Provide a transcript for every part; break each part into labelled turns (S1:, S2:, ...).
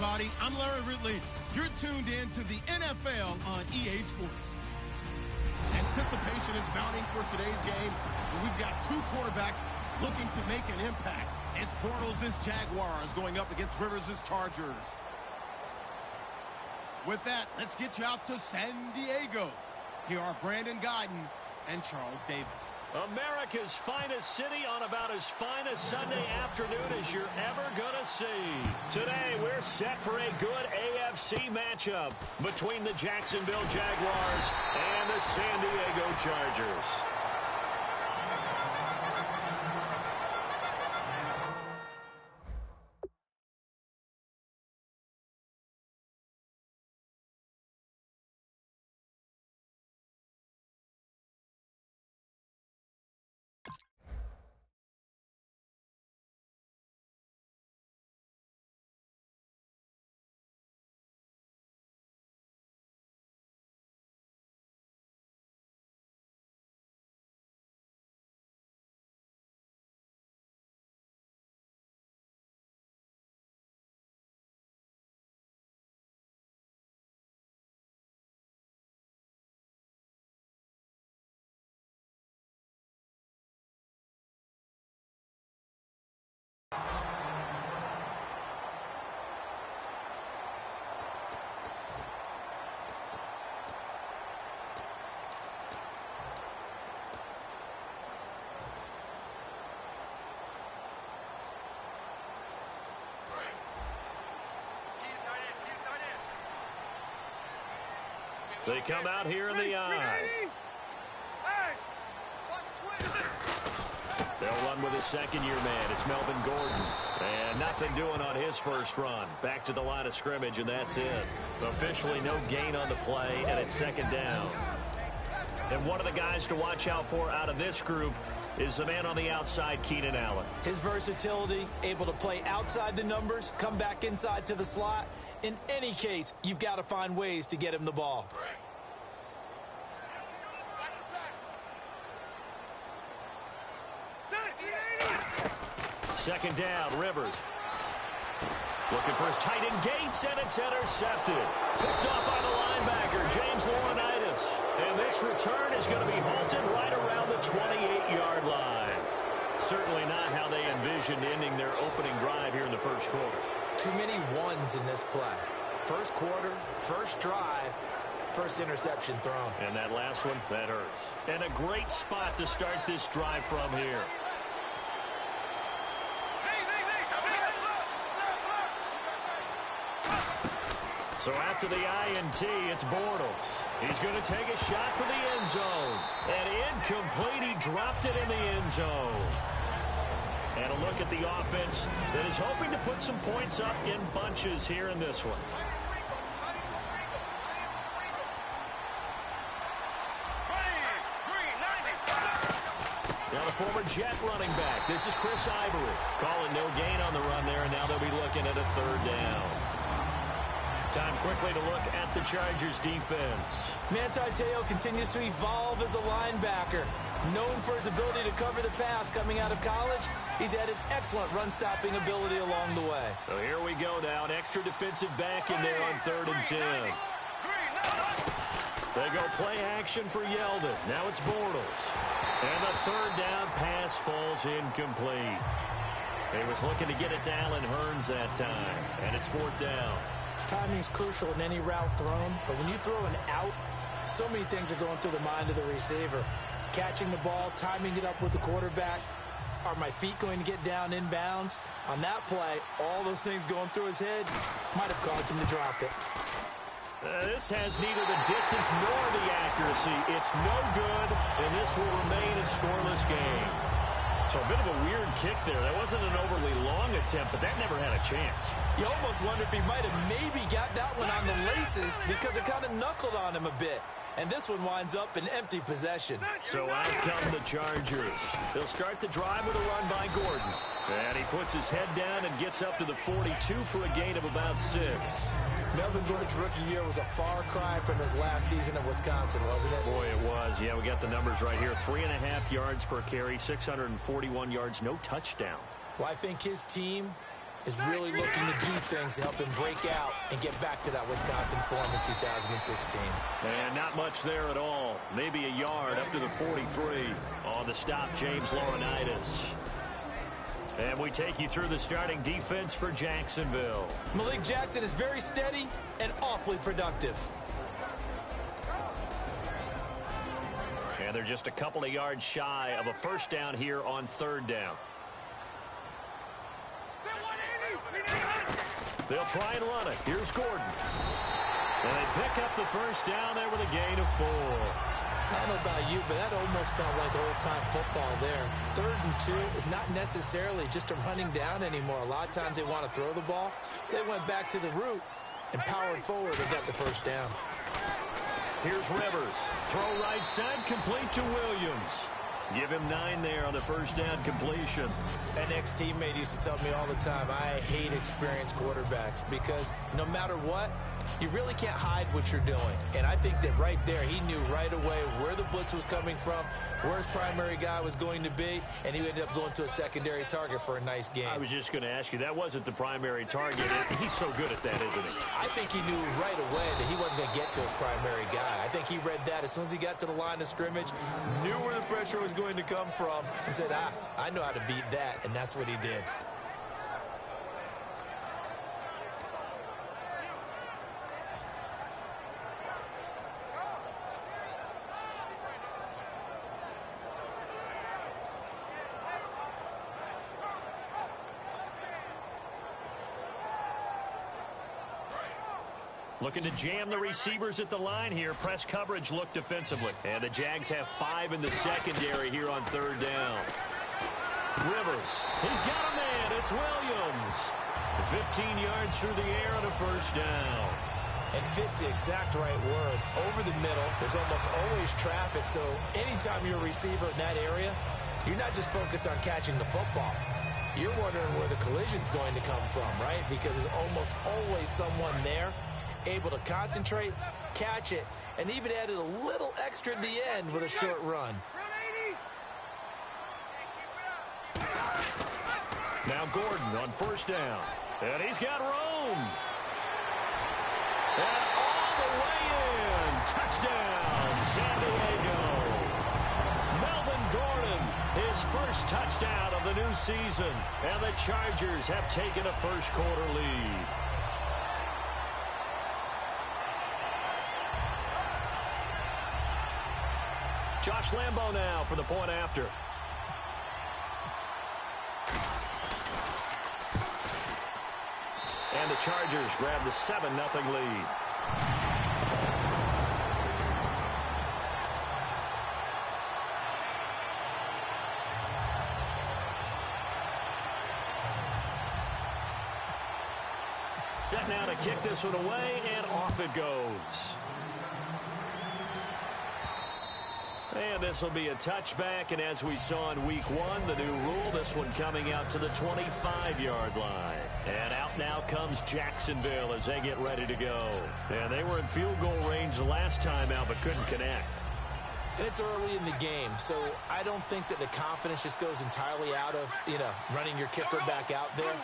S1: everybody. I'm Larry Ridley. You're tuned in to the NFL on EA Sports. Anticipation is mounting for today's game. We've got two quarterbacks looking to make an impact. It's Bortles' Jaguars going up against Rivers' Chargers. With that, let's get you out to San Diego. Here are Brandon Guyton and Charles Davis.
S2: America's finest city on about as fine a Sunday afternoon as you're ever going to see. Today, we're set for a good AFC matchup between the Jacksonville Jaguars and the San Diego Chargers. They come out here in the eye. They'll run with his second-year man. It's Melvin Gordon. And nothing doing on his first run. Back to the line of scrimmage, and that's it. Officially no gain on the play, and it's second down. And one of the guys to watch out for out of this group is the man on the outside, Keenan Allen.
S3: His versatility, able to play outside the numbers, come back inside to the slot. In any case, you've got to find ways to get him the ball.
S2: Second down, Rivers. Looking for his tight end Gates, and it's intercepted. Picked off by the linebacker, James Laurinaitis. And this return is going to be halted right around the 28-yard line. Certainly not how they envisioned ending their opening drive here in the first quarter.
S3: Too many ones in this play. First quarter, first drive, first interception thrown.
S2: And that last one, that hurts. And a great spot to start this drive from here. So after the INT, it's Bortles. He's going to take a shot for the end zone. And incomplete, he dropped it in the end zone. And a look at the offense that is hoping to put some points up in bunches here in this one. Now the former Jet running back. This is Chris Ivory. Calling no gain on the run there, and now they'll be looking at a third down. Time quickly to look at the Chargers defense.
S3: Manti Te'o continues to evolve as a linebacker. Known for his ability to cover the pass coming out of college, he's added excellent run-stopping ability along the way.
S2: So here we go now. An extra defensive back in there on 3rd and 10. They go play action for Yeldon. Now it's Bortles. And the third down pass falls incomplete. He was looking to get it to Allen Hurns that time. And it's 4th down.
S3: Timing's crucial in any route thrown, but when you throw an out, so many things are going through the mind of the receiver. Catching the ball, timing it up with the quarterback. Are my feet going to get down inbounds? On that play, all those things going through his head might have caused him to drop it.
S2: This has neither the distance nor the accuracy. It's no good, and this will remain a scoreless game. So a bit of a weird kick there. That wasn't an overly long attempt, but that never had a chance.
S3: You almost wonder if he might have maybe got that one on the laces because it kind of knuckled on him a bit. And this one winds up in empty possession.
S2: So out come the Chargers. They'll start the drive with a run by Gordon. And he puts his head down and gets up to the 42 for a gain of about 6.
S3: Melvin Gordon's rookie year was a far cry from his last season at Wisconsin, wasn't it?
S2: Boy, it was. Yeah, we got the numbers right here. 3.5 yards per carry, 641 yards, no touchdown.
S3: Well, I think his team is really looking to do things to help him break out and get back to that Wisconsin form in 2016.
S2: And not much there at all. Maybe a yard up to the 43 on the stop, James Laurinaitis. And we take you through the starting defense for Jacksonville.
S3: Malik Jackson is very steady and awfully productive.
S2: And they're just a couple of yards shy of a first down here on third down. They'll try and run it. Here's Gordon. And they pick up the first down there with a gain of 4.
S3: I don't know about you, but that almost felt like old-time football there. 3rd and 2 is not necessarily just a running down anymore. A lot of times they want to throw the ball. They went back to the roots and powered forward and got the first down.
S2: Here's Rivers. Throw right side, complete to Williams. Give him 9 there on the first down completion.
S3: An ex-teammate used to tell me all the time, I hate experienced quarterbacks because no matter what, you really can't hide what you're doing. And I think that right there, he knew right away where the blitz was coming from, where his primary guy was going to be, and he ended up going to a secondary target for a nice game.
S2: I was just going to ask you, that wasn't the primary target. He's so good at that, isn't he?
S3: I think he knew right away that he wasn't going to get to his primary guy. I think he read that as soon as he got to the line of scrimmage, knew where the pressure was going to come from, and said, I know how to beat that, and that's what he did.
S2: Looking to jam the receivers at the line here. Press coverage look defensively. And the Jags have 5 in the secondary here on third down. Rivers. He's got a man. It's Williams. 15 yards through the air on a first down.
S3: And fits the exact right word. Over the middle, there's almost always traffic. So anytime you're a receiver in that area, you're not just focused on catching the football. You're wondering where the collision's going to come from, right? Because there's almost always someone there able to concentrate, catch it, and even added a little extra at the end with a short run.
S2: Now Gordon on first down. And he's got room. And all the way in. Touchdown, San Diego. Melvin Gordon, his first touchdown of the new season. And the Chargers have taken a first-quarter lead. Josh Lambo now for the point after. And the Chargers grab the 7-0 lead. Set now to kick this one away, and off it goes. And this will be a touchback, and as we saw in week 1, the new rule, this one coming out to the 25-yard line. And out now comes Jacksonville as they get ready to go. And they were in field goal range the last time out, but couldn't connect.
S3: And it's early in the game, so I don't think that the confidence just goes entirely out of, running your kicker back out there.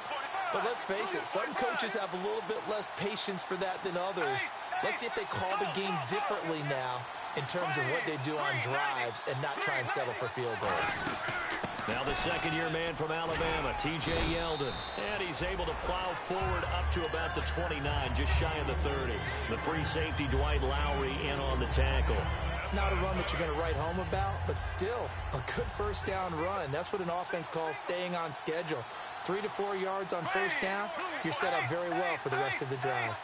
S3: But let's face it, some coaches have a little bit less patience for that than others. Let's see if they call the game differently now in terms of what they do on drives and not try and settle for field goals.
S2: Now the second-year man from Alabama, T.J. Yeldon. And he's able to plow forward up to about the 29, just shy of the 30. The free safety, Dwight Lowry, in on the tackle.
S3: Not a run that you're going to write home about, but still a good first down run. That's what an offense calls staying on schedule. 3 to 4 yards on first down, you're set up very well for the rest of the drive.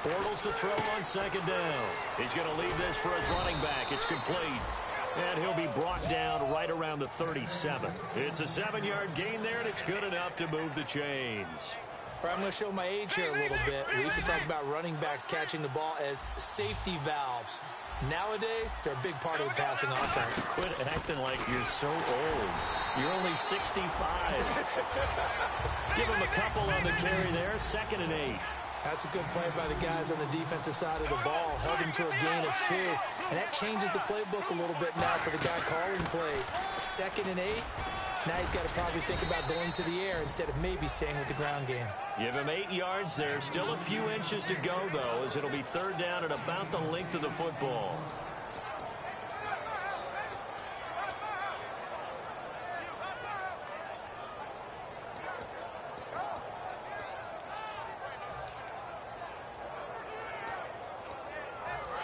S2: Bortles to throw on second down. He's going to leave this for his running back. It's complete. And he'll be brought down right around the 37. It's a 7-yard gain there, and it's good enough to move the chains.
S3: All right, I'm going to show my age here a little bit. We used to talk about running backs catching the ball as safety valves. Nowadays, they're a big part of the passing offense.
S2: Quit acting like you're so old. You're only 65. Give him a couple on the carry there. 2nd and 8.
S3: That's a good play by the guys on the defensive side of the ball. Held him to a gain of 2. And that changes the playbook a little bit now for the guy calling plays. 2nd and 8. Now he's got to probably think about going to the air instead of maybe staying with the ground game.
S2: Give him 8 yards there. Still a few inches to go, though, as it'll be 3rd down at about the length of the football.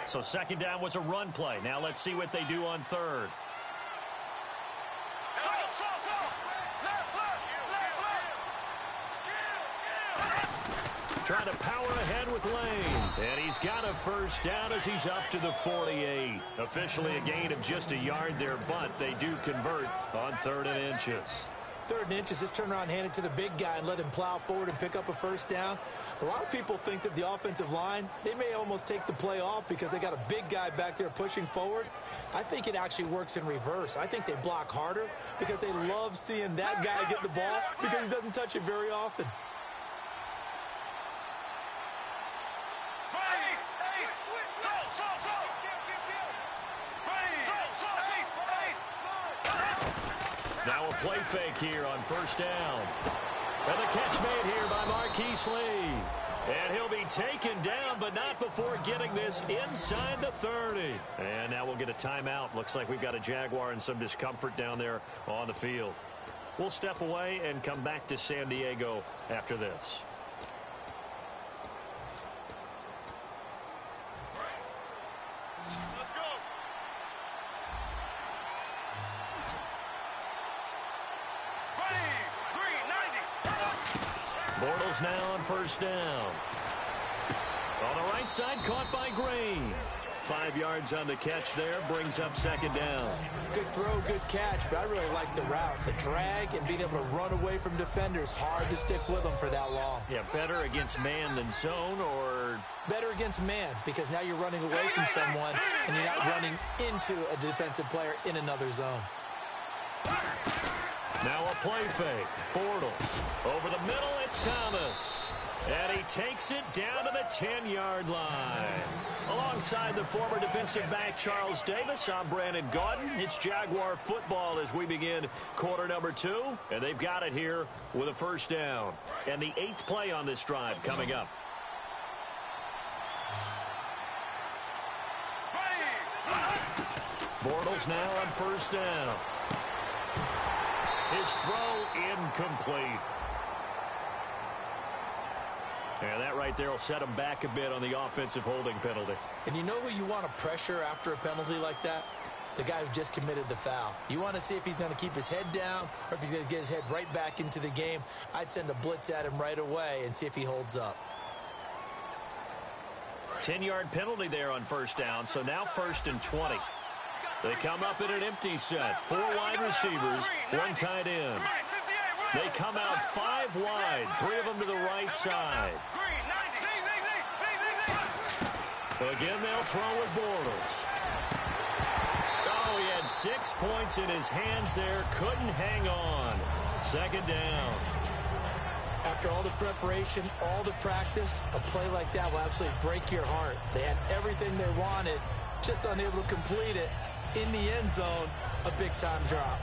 S2: So 2nd down was a run play. Now let's see what they do on 3rd. Trying to power ahead with Lane. And he's got a 1st down as he's up to the 48. Officially a gain of just a yard there, but they do convert on 3rd and inches.
S3: 3rd and inches, just turn around, hand it to the big guy and let him plow forward and pick up a 1st down. A lot of people think that the offensive line, they may almost take the play off because they got a big guy back there pushing forward. I think it actually works in reverse. I think they block harder because they love seeing that guy get the ball because he doesn't touch it very often.
S2: Now a play fake here on 1st down. And the catch made here by Marquise Lee. And he'll be taken down, but not before getting this inside the 30. And now we'll get a timeout. Looks like we've got a Jaguar and some discomfort down there on the field. We'll step away and come back to San Diego after this. Bortles now on 1st down. On the right side, caught by Green. 5 yards on the catch there, brings up 2nd down.
S3: Good throw, good catch, but I really like the route. The drag and being able to run away from defenders, hard to stick with them for that long.
S2: Yeah, better against man than zone, or?
S3: Better against man, because now you're running away from someone and you're not running into a defensive player in another zone.
S2: Now a play fake. Bortles. Over the middle, it's Thomas. And he takes it down to the 10-yard line. Alongside the former defensive back Charles Davis, I'm Brandon Gaudin. It's Jaguar football as we begin quarter number 2. And they've got it here with a 1st down. And the 8th play on this drive coming up. Bortles now on 1st down. His throw incomplete. And that right there will set him back a bit on the offensive holding penalty.
S3: And you know who you want to pressure after a penalty like that? The guy who just committed the foul. You want to see if he's going to keep his head down or if he's going to get his head right back into the game. I'd send a blitz at him right away and see if he holds up.
S2: 10-yard penalty there on 1st down, so now 1st and 20. They come up in an empty set. 4 wide receivers, 1 tight end. They come out 5 wide, 3 of them to the right side. Again, they'll throw with Bortles. Oh, he had 6 points in his hands there. Couldn't hang on. 2nd down.
S3: After all the preparation, all the practice, a play like that will absolutely break your heart. They had everything they wanted, just unable to complete it. In the end zone, a big-time drop.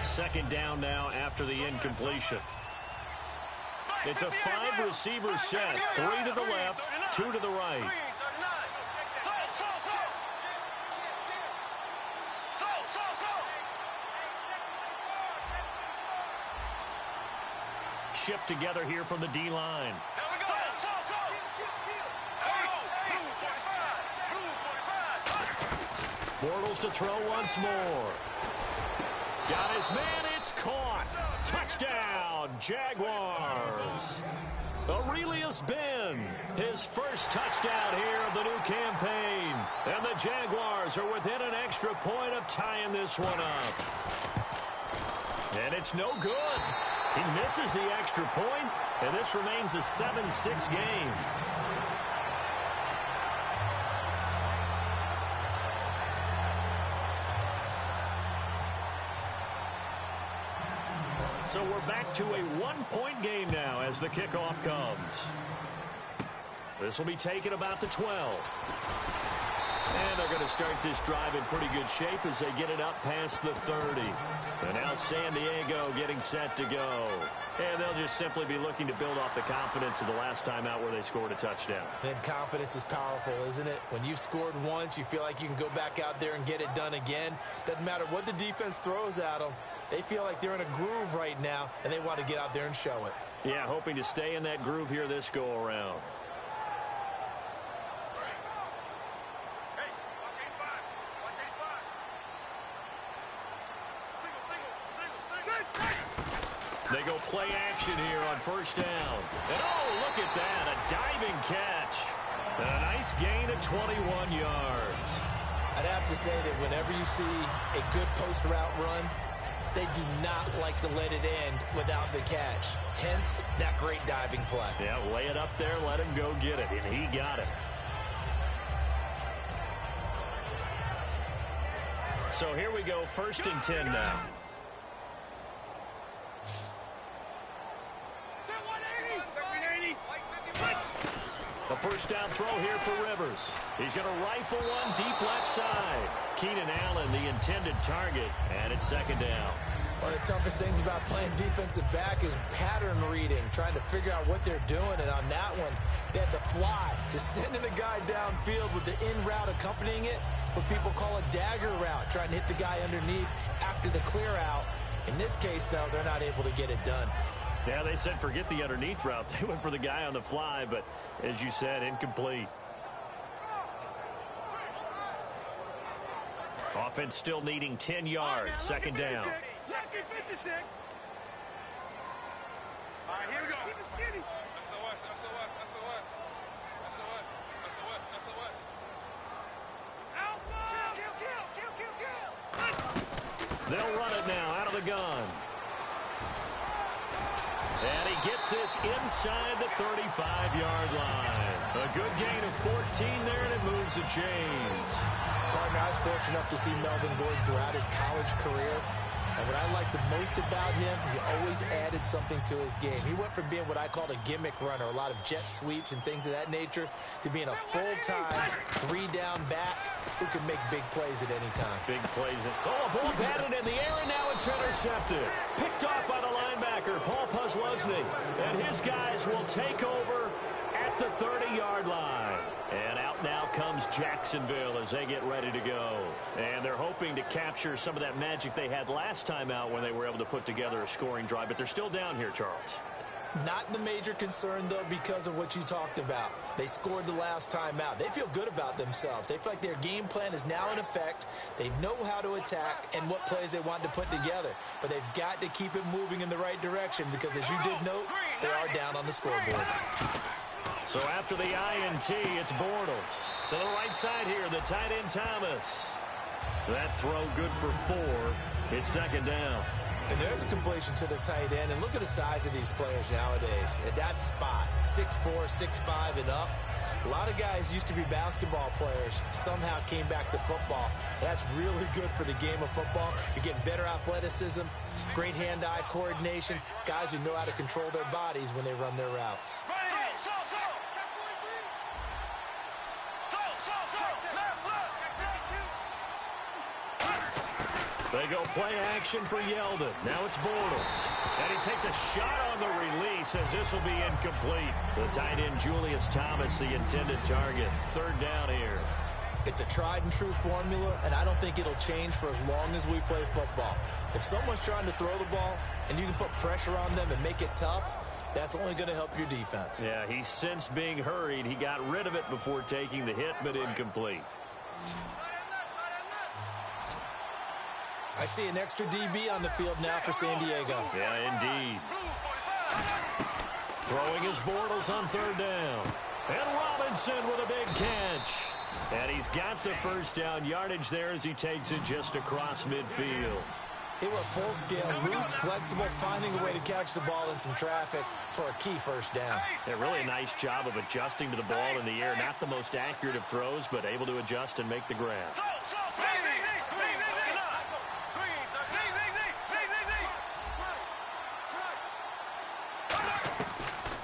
S2: 2nd down now after the incompletion. It's a 5-receiver set. 3 to the left, 2 to the right. Shift together here from the D-line. Bortles to throw once more. Got his man, it's caught. Touchdown, Jaguars. Aurelius Ben, his first touchdown here of the new campaign. And the Jaguars are within an extra point of tying this one up. And it's no good. He misses the extra point, and this remains a 7-6 game. So we're back to a 1-point game now as the kickoff comes. This will be taken about the 12. And they're going to start this drive in pretty good shape as they get it up past the 30. And now San Diego getting set to go. And they'll just simply be looking to build off the confidence of the last time out where they scored a touchdown.
S3: And confidence is powerful, isn't it? When you've scored once, you feel like you can go back out there and get it done again. Doesn't matter what the defense throws at them. They feel like they're in a groove right now, and they want to get out there and show it.
S2: Yeah, hoping to stay in that groove here this go-around. They go play action here on first down. And oh, look at that, a diving catch. And a nice gain of 21 yards.
S3: I'd have to say that whenever you see a good post route run, they do not like to let it end without the catch. Hence, that great diving play.
S2: Yeah, lay it up there, let him go get it, and he got it. So here we go, 1st and 10 now. A first down throw here for Rivers. He's going to rifle one deep left side. Keenan Allen, the intended target, and it's 2nd down.
S3: One of the toughest things about playing defensive back is pattern reading, trying to figure out what they're doing. And on that one, they had the fly, just sending a guy downfield with the in route accompanying it, what people call a dagger route, trying to hit the guy underneath after the clear out. In this case, though, they're not able to get it done.
S2: Yeah, they said forget the underneath route. They went for the guy on the fly, but as you said, incomplete. Offense still needing 10 yards, 2nd down.
S4: 56. All right, here we go.
S2: They'll run it now out of the gun. And he gets this inside the 35-yard line. A good gain of 14 there, and it moves the chains.
S3: Partner, I was fortunate enough to see Melvin Gordon throughout his college career. And what I liked the most about him, he always added something to his game. He went from being what I called a gimmick runner, a lot of jet sweeps and things of that nature, to being a full-time, 3-down back who can make big plays at any time.
S2: Big plays. Oh, a ball batted in the air, and now it's intercepted. Picked off by the linebacker, Paul Posluszny. And his guys will take over at the 30-yard line. And out now comes Jacksonville as they get ready to go. And they're hoping to capture some of that magic they had last time out when they were able to put together a scoring drive. But they're still down here, Charles.
S3: Not the major concern, though, because of what you talked about. They scored the last time out. They feel good about themselves. They feel like their game plan is now in effect. They know how to attack and what plays they want to put together. But they've got to keep it moving in the right direction because, as you did note, they are down on the scoreboard.
S2: So after the INT, it's Bortles. To the right side here, the tight end Thomas. That throw good for 4. It's 2nd down.
S3: And there's a completion to the tight end. And look at the size of these players nowadays. At that spot, 6'4", 6'5", and up. A lot of guys used to be basketball players, somehow came back to football. That's really good for the game of football. You're getting better athleticism, great hand-eye coordination, guys who know how to control their bodies when they run their routes.
S2: They go play action for Yeldon. Now it's Bortles. And he takes a shot on the release as this will be incomplete. The tight end Julius Thomas, the intended target. 3rd down here.
S3: It's a tried and true formula, and I don't think it'll change for as long as we play football. If someone's trying to throw the ball and you can put pressure on them and make it tough, that's only going to help your defense.
S2: Yeah, he's sensed being hurried. He got rid of it before taking the hit, but incomplete.
S3: I see an extra DB on the field now for San Diego.
S2: Yeah, indeed. Throwing his Bortles on 3rd down. And Robinson with a big catch. And he's got the 1st down yardage there as he takes it just across midfield.
S3: He went full scale, loose, flexible, finding a way to catch the ball in some traffic for a key 1st down.
S2: Yeah, really a nice job of adjusting to the ball in the air. Not the most accurate of throws, but able to adjust and make the grab.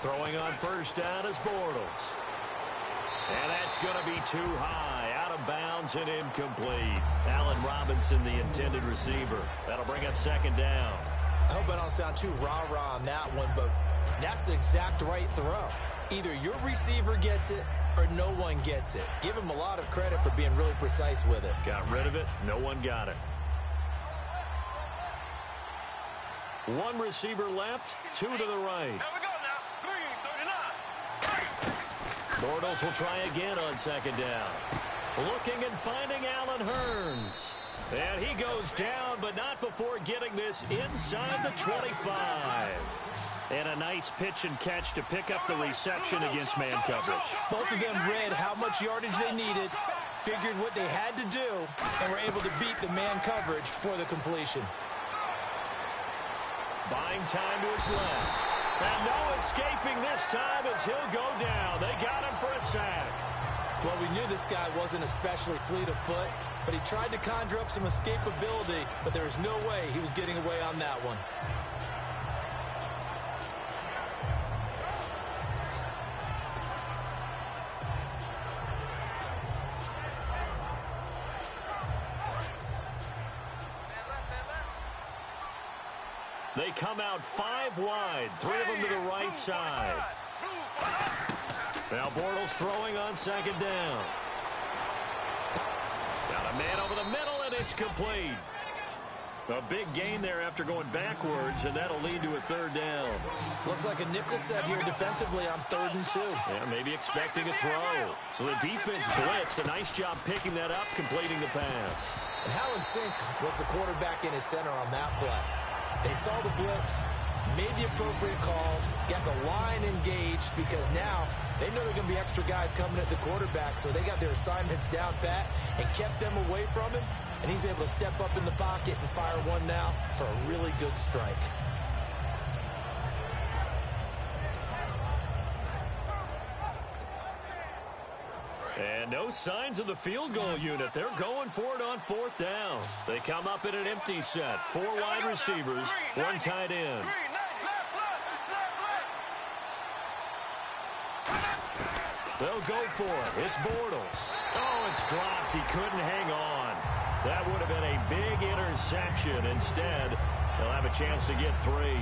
S2: Throwing on 1st down is Bortles. And that's going to be too high, out of bounds and incomplete. Allen Robinson, the intended receiver. That'll bring up second down.
S3: I hope I don't sound too rah-rah on that one, but that's the exact right throw. Either your receiver gets it or no one gets it. Give him a lot of credit for being really precise with it.
S2: Got rid of it. No one got it. One receiver left, two to the right.
S4: Here we go now. 3:39.
S2: Bortles will try again on second down. Looking and finding Allen Hurns. And he goes down, but not before getting this inside the 25. And a nice pitch and catch to pick up the reception against man coverage.
S3: Both of them read how much yardage they needed, figured what they had to do, and were able to beat the man coverage for the completion.
S2: Buying time to his left. And no escaping this time as he'll go down. They got him for a sack.
S3: Well, we knew this guy wasn't especially fleet of foot, but he tried to conjure up some escapability, but there was no way he was getting away on that one.
S2: They come out 5 wide, 3 of them to the right side. Now Bortles throwing on second down. Got a man over the middle, and it's complete. A big gain there after going backwards, and that'll lead to a third down.
S3: Looks like a nickel set here defensively on 3rd and 2.
S2: Yeah, maybe expecting a throw. So the defense blitzed. A nice job picking that up, completing the pass.
S3: And how in sync was the quarterback in his center on that play? They saw the blitz, made the appropriate calls, got the line engaged because now they know there are going to be extra guys coming at the quarterback, so they got their assignments down pat and kept them away from him, and he's able to step up in the pocket and fire one now for a really good strike.
S2: And no signs of the field goal unit. They're going for it on 4th down. They come up in an empty set. 4 wide receivers, 1 tight end. They'll go for it. It's Bortles. Oh, it's dropped. He couldn't hang on. That would have been a big interception. Instead, they'll have a chance to get 3.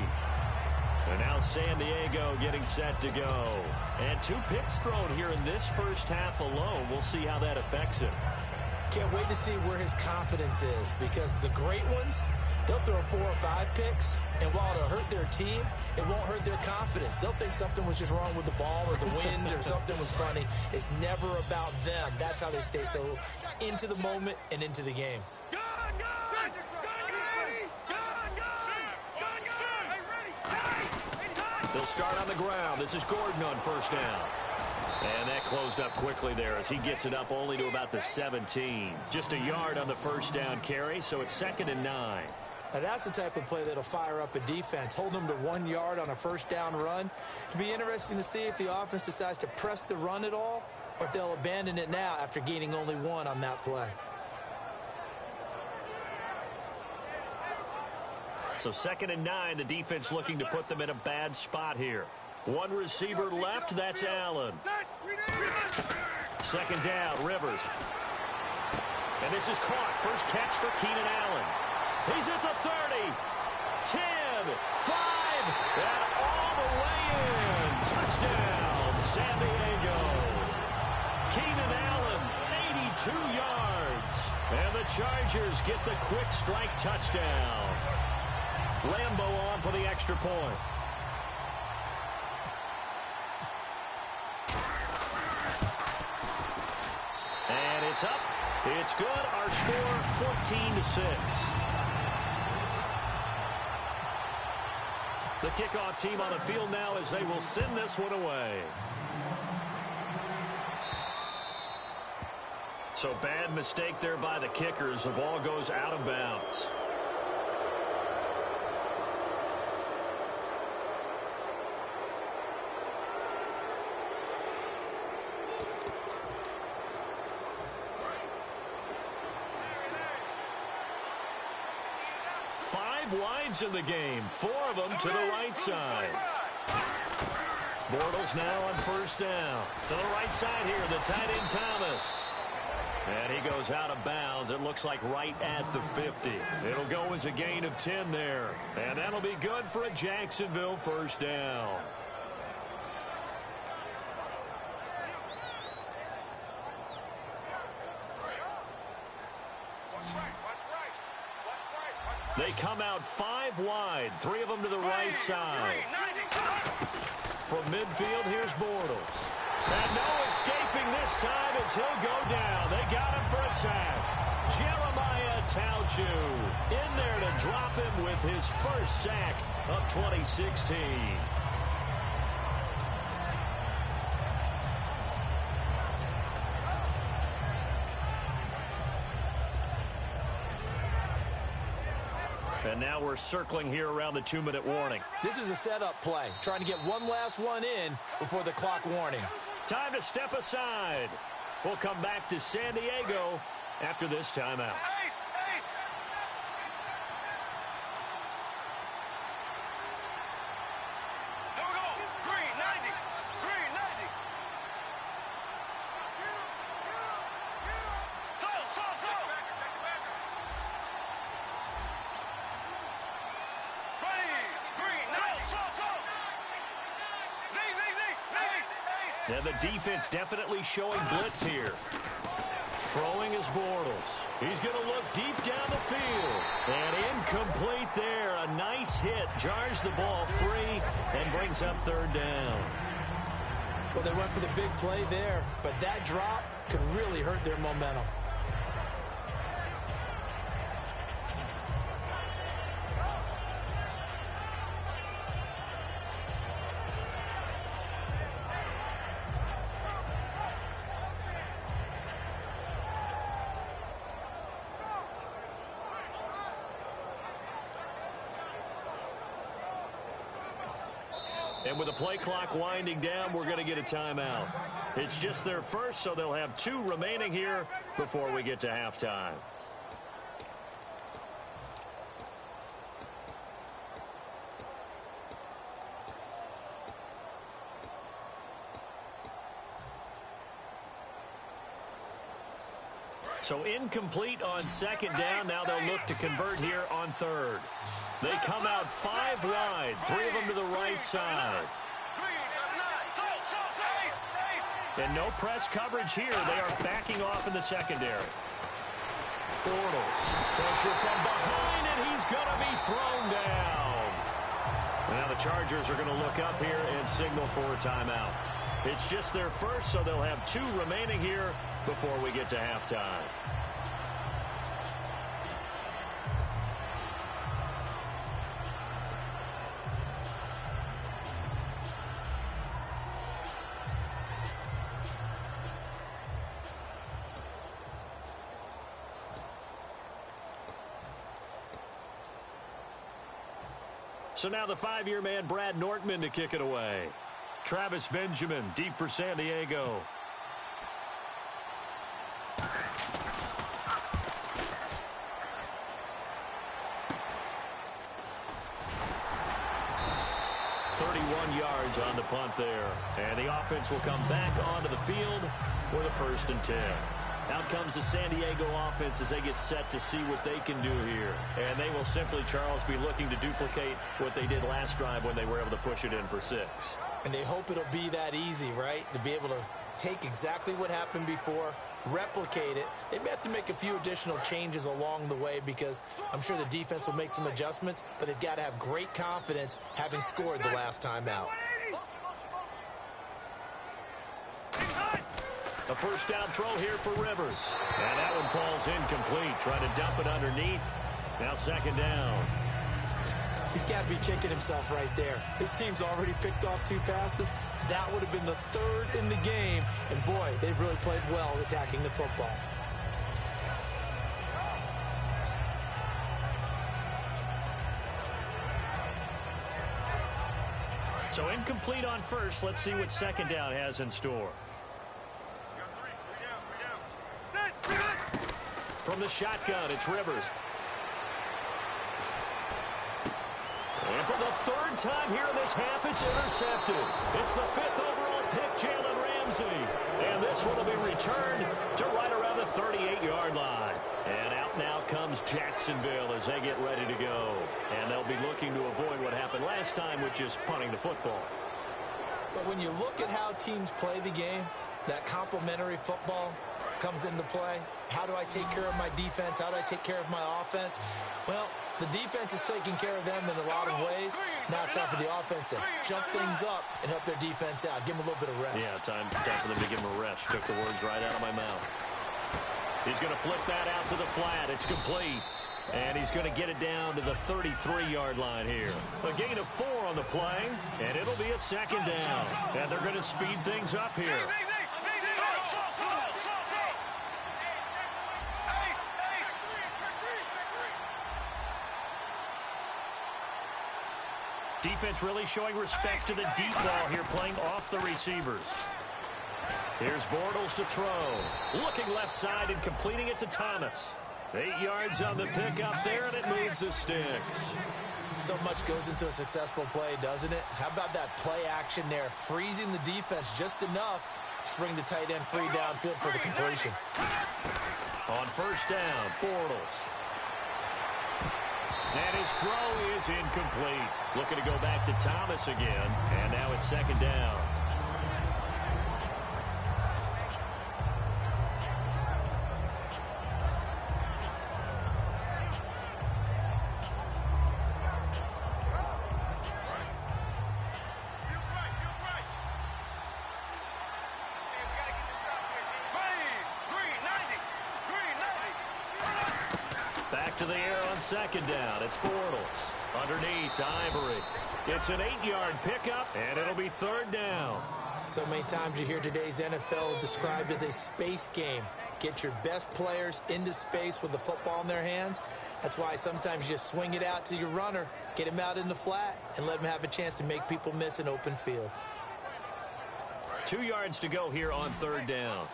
S2: And now San Diego getting set to go. And 2 picks thrown here in this first half alone. We'll see how that affects him.
S3: Can't wait to see where his confidence is, because the great ones, they'll throw 4 or 5 picks, and while it'll hurt their team, it won't hurt their confidence. They'll think something was just wrong with the ball or the wind or something was funny. It's never about them. That's how they stay so into the moment and into the game.
S2: They'll start on the ground. This is Gordon on first down. And that closed up quickly there as he gets it up only to about the 17. Just a yard on the first down carry, so it's 2nd and 9.
S3: Now that's the type of play that'll fire up a defense. Hold them to 1 yard on a first down run. It'll be interesting to see if the offense decides to press the run at all, or if they'll abandon it now after gaining only 1 on that play.
S2: So 2nd and 9, the defense looking to put them in a bad spot here. 1 receiver left, that's Allen. 2nd down, Rivers. And this is caught. First catch for Keenan Allen. He's at the 30, 10, 5, and all the way in. Touchdown, San Diego. Keenan Allen, 82 yards. And the Chargers get the quick strike touchdown. Lambo on for the extra point. And it's up. It's good. Our score, 14-6. The kickoff team on the field now as they will send this one away. So bad mistake there by the kickers. The ball goes out of bounds. Wides in the game, 4 of them to the right side. Bortles now on first down. To the right side here, the tight end Thomas. And he goes out of bounds. It looks like right at the 50. It'll go as a gain of 10 there. And that'll be good for a Jacksonville first down. They come out 5 wide, 3 of them to the right side. From midfield, here's Bortles. And no escaping this time as he'll go down. They got him for a sack. Jeremiah Tauchu in there to drop him with his first sack of 2016. And now we're circling here around the 2-minute warning.
S3: This is a setup play, trying to get one last one in before the clock warning.
S2: Time to step aside. We'll come back to San Diego after this timeout. And the defense definitely showing blitz here. Throwing is Bortles. He's going to look deep down the field. And incomplete there. A nice hit. Jars the ball free and brings up third down.
S3: Well, they went for the big play there, but that drop could really hurt their momentum.
S2: And with the play clock winding down, we're going to get a timeout. It's just their first, so they'll have 2 remaining here before we get to halftime. So incomplete on second down. Now they'll look to convert here on third. They come out 5 wide, 3 of them to the right side. And no press coverage here. They are backing off in the secondary. Bortles. Pressure from behind, and he's going to be thrown down. And now the Chargers are going to look up here and signal for a timeout. It's just their first, so they'll have 2 remaining here before we get to halftime. So now the 5-year man, Brad Nortman, to kick it away. Travis Benjamin, deep for San Diego. Yards on the punt there. And the offense will come back onto the field with a 1st and 10. Out comes the San Diego offense as they get set to see what they can do here. And they will simply, Charles, be looking to duplicate what they did last drive when they were able to push it in for 6.
S3: And they hope it'll be that easy, right? To be able to take exactly what happened before, replicate it. They may have to make a few additional changes along the way because I'm sure the defense will make some adjustments, but they've got to have great confidence having scored the last time out.
S2: A 1st down throw here for Rivers. And that one falls incomplete. Trying to dump it underneath. Now 2nd down.
S3: He's got to be kicking himself right there. His team's already picked off 2 passes. That would have been the 3rd in the game. And, boy, they've really played well attacking the football.
S2: So incomplete on 1st. Let's see what 2nd down has in store. From the shotgun, it's Rivers. And for the third time here in this half, it's intercepted. It's the 5th overall pick, Jalen Ramsey. And this one will be returned to right around the 38-yard line. And out now comes Jacksonville as they get ready to go. And they'll be looking to avoid what happened last time, which is punting the football.
S3: But when you look at how teams play the game, that complementary football comes into play. How do I take care of my defense? How do I take care of my offense? Well, the defense is taking care of them in a lot of ways. Now it's time for the offense to jump things up and help their defense out. Give them a little bit of rest.
S2: Yeah, time for them to give him a rest. Took the words right out of my mouth. He's going to flip that out to the flat. It's complete. And he's going to get it down to the 33-yard line here. A gain of 4 on the play, and it'll be a second down. And they're going to speed things up here. Defense really showing respect to the deep ball here, playing off the receivers. Here's Bortles to throw. Looking left side and completing it to Thomas. 8 yards on the pickup there, and it moves the sticks.
S3: So much goes into a successful play, doesn't it? How about that play action there, freezing the defense just enough to bring the tight end free downfield for the completion.
S2: On first down, Bortles. And his throw is incomplete. Looking to go back to Thomas again, and now it's second down. Back to the air on second down. It's Bortles. Underneath to Ivory. It's an 8-yard pickup, and it'll be third down.
S3: So many times you hear today's NFL described as a space game. Get your best players into space with the football in their hands. That's why sometimes you just swing it out to your runner, get him out in the flat, and let him have a chance to make people miss an open field.
S2: 2 yards to go here on third down.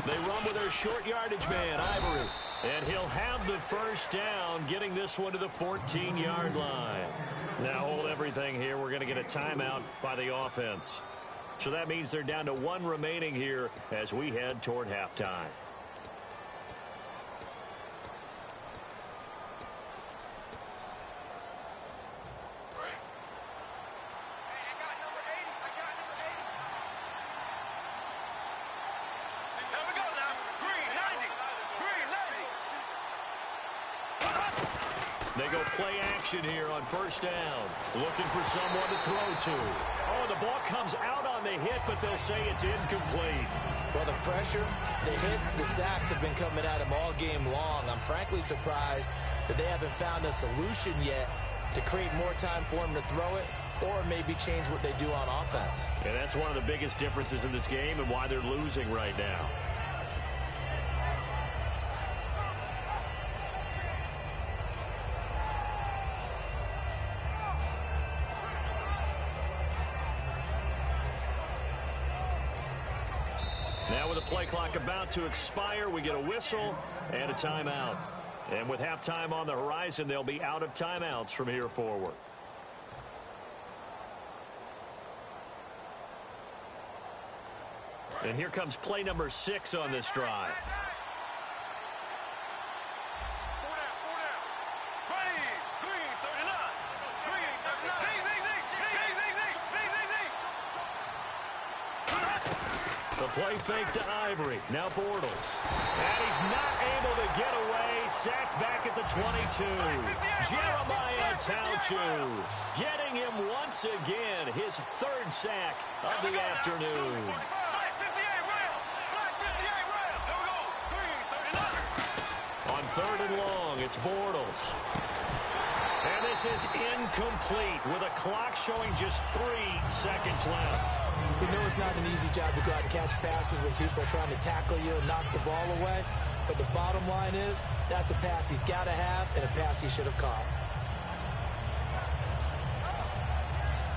S2: They run with their short yardage man, Ivory. And he'll have the first down, getting this one to the 14-yard line. Now hold everything here. We're going to get a timeout by the offense. So that means they're down to 1 remaining here as we head toward halftime. They go play action here on first down. Looking for someone to throw to. Oh, the ball comes out on the hit, but they'll say it's incomplete.
S3: Well, the pressure, the hits, the sacks have been coming at him all game long. I'm frankly surprised that they haven't found a solution yet to create more time for him to throw it or maybe change what they do on offense.
S2: And that's one of the biggest differences in this game and why they're losing right now. Now with the play clock about to expire, we get a whistle and a timeout. And with halftime on the horizon, they'll be out of timeouts from here forward. And here comes play number 6 on this drive. The play fake to Ivory. Now Bortles. And he's not able to get away. Sacked back at the 22. Jeremiah Tauchu getting him once again. His 3rd sack of the afternoon. On 3rd and long, it's Bortles. And this is incomplete with a clock showing just 3 seconds left.
S3: We know it's not an easy job to go out and catch passes when people are trying to tackle you and knock the ball away. But the bottom line is, that's a pass he's got to have and a pass he should have caught.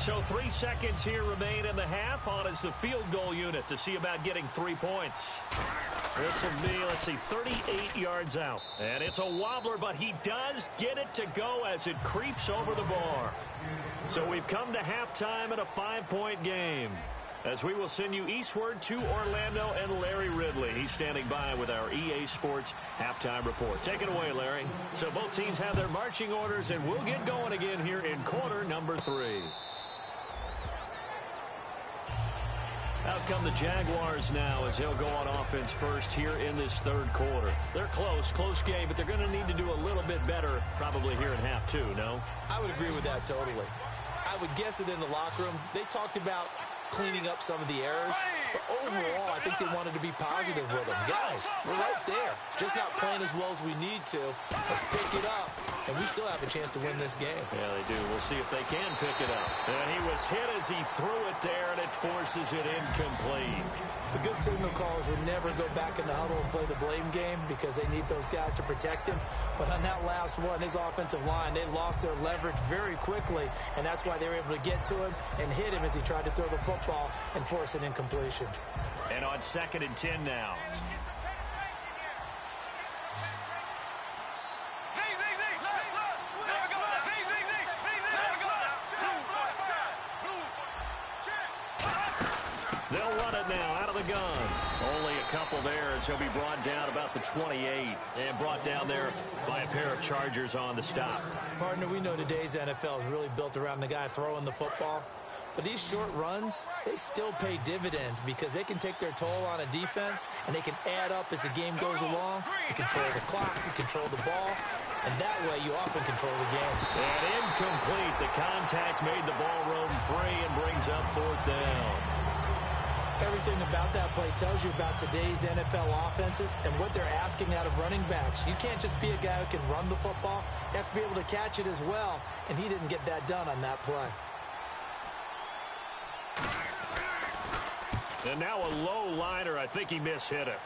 S2: So 3 seconds here remain in the half. On is the field goal unit to see about getting 3 points. This will be, let's see, 38 yards out. And it's a wobbler, but he does get it to go as it creeps over the bar. So we've come to halftime in a 5-point game, as we will send you eastward to Orlando and Larry Ridley. He's standing by with our EA Sports halftime report. Take it away, Larry. So both teams have their marching orders, and we'll get going again here in quarter number 3. Out come the Jaguars now as they'll go on offense first here in this third quarter. They're close game, but they're going to need to do a little bit better probably here in half 2, no?
S3: I would agree with that totally. I would guess it in the locker room. They talked about cleaning up some of the errors, but overall, I think they wanted to be positive with them. Guys, we're right there. Just not playing as well as we need to. Let's pick it up, and we still have a chance to win this game.
S2: Yeah, they do. We'll see if they can pick it up. And he was hit as he threw it there, and it forces it incomplete.
S3: The good signal callers would never go back in the huddle and play the blame game because they need those guys to protect him. But on that last one, his offensive line, they lost their leverage very quickly, and that's why they were able to get to him and hit him as he tried to throw the football and force an incompletion.
S2: And on 2nd and 10 now. They'll run it now out of the gun. Only a couple there as he'll be brought down about the 28 and brought down there by a pair of Chargers on the stop.
S3: Partner, we know today's NFL is really built around the guy throwing the football. But these short runs, they still pay dividends because they can take their toll on a defense and they can add up as the game goes along. You control the clock, you control the ball, and that way you often control the game.
S2: And incomplete. The contact made the ball roam free and brings up 4th down.
S3: Everything about that play tells you about today's NFL offenses and what they're asking out of running backs. You can't just be a guy who can run the football. You have to be able to catch it as well, and he didn't get that done on that play.
S2: And now a low liner. I think he mishit it.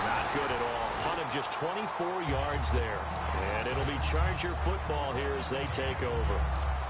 S2: Not good at all. Punt of just 24 yards there. And it'll be Charger football here as they take over.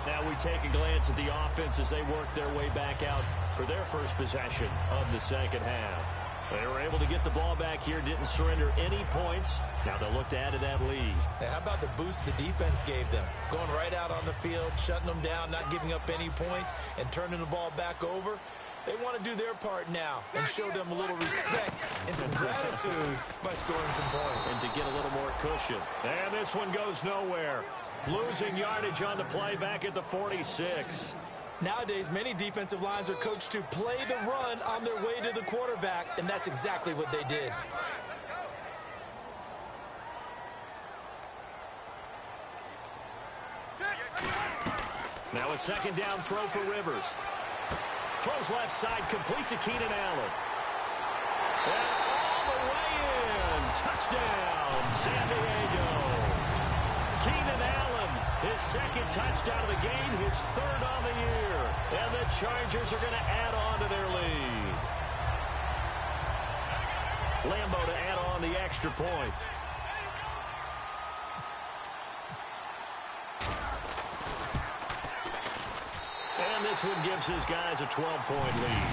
S2: Now we take a glance at the offense as they work their way back out for their first possession of the second half. They were able to get the ball back here, didn't surrender any points. Now they'll look to add to that lead.
S3: Hey, how about the boost the defense gave them? Going right out on the field, shutting them down, not giving up any points, and turning the ball back over. They want to do their part now and show them a little respect and some gratitude by scoring some points.
S2: And to get a little more cushion. And this one goes nowhere. Losing yardage on the play back at the 46.
S3: Nowadays, many defensive lines are coached to play the run on their way to the quarterback, and that's exactly what they did.
S2: Now a 2nd down throw for Rivers. Throws left side, complete to Keenan Allen. And all the way in. Touchdown, San Diego. Keenan Allen, his 2nd touchdown of the game, his 3rd on the year. And the Chargers are going to add on to their lead. Lambeau to add on the extra point. And this one gives his guys a 12-point lead.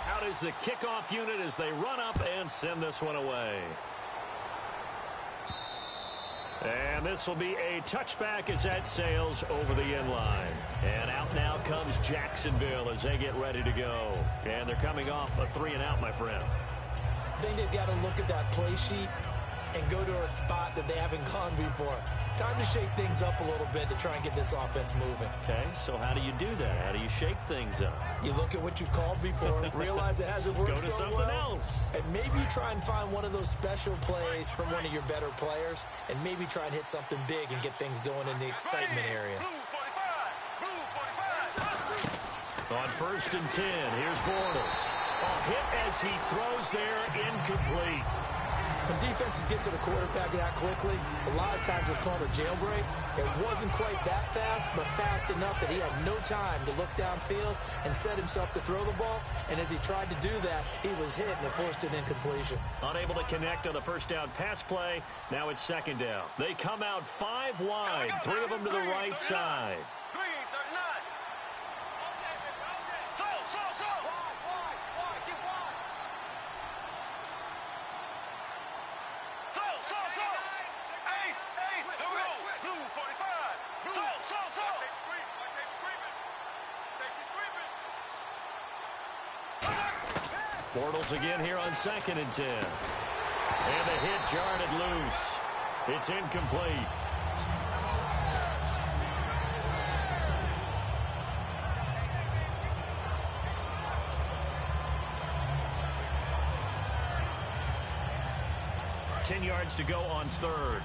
S2: Out is the kickoff unit as they run up and send this one away. And this will be a touchback as that sails over the end line. And out now comes Jacksonville as they get ready to go. And they're coming off a 3-and-out, my friend.
S3: I think they've got to look at that play sheet and go to a spot that they haven't gone before. Time to shake things up a little bit to try and get this offense moving.
S2: Okay, so how do you do that? How do you shake things up?
S3: You look at what you've called before, realize it hasn't worked
S2: Go to
S3: so
S2: something
S3: well,
S2: else.
S3: and maybe try and find one of those special plays from one of your better players, and maybe try and hit something big and get things going in the excitement area.
S2: On 1st and 10, here's Bortles. A hit as he throws there, incomplete.
S3: When defenses get to the quarterback that quickly, a lot of times it's called a jailbreak. It wasn't quite that fast, but fast enough that he had no time to look downfield and set himself to throw the ball. And as he tried to do that, he was hit and it forced an incompletion.
S2: Unable to connect on the first down pass play. Now it's second down. They come out 5 wide, 3 of them to the right side.
S4: 339.
S2: Bortles again here on 2nd and 10. And the hit jarred it loose. It's incomplete. Ten yards to go on 3rd.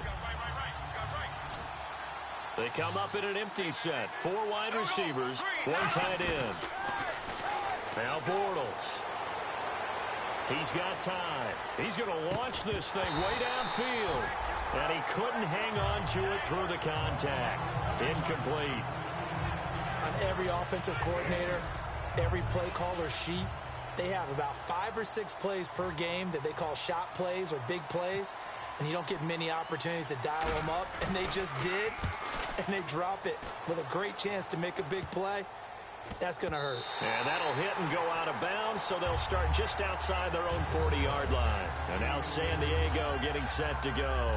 S2: They come up in an empty set. 4 wide receivers, 1 tight end. Now Bortles. He's got time. He's going to launch this thing way downfield. And he couldn't hang on to it through the contact. Incomplete.
S3: On every offensive coordinator, every play caller sheet, they have about 5 or 6 plays per game that they call shot plays or big plays. And you don't get many opportunities to dial them up. And they just did. And they drop it with a great chance to make a big play. That's going to hurt.
S2: And that'll hit and go out of bounds, so they'll start just outside their own 40-yard line. And now San Diego getting set to go.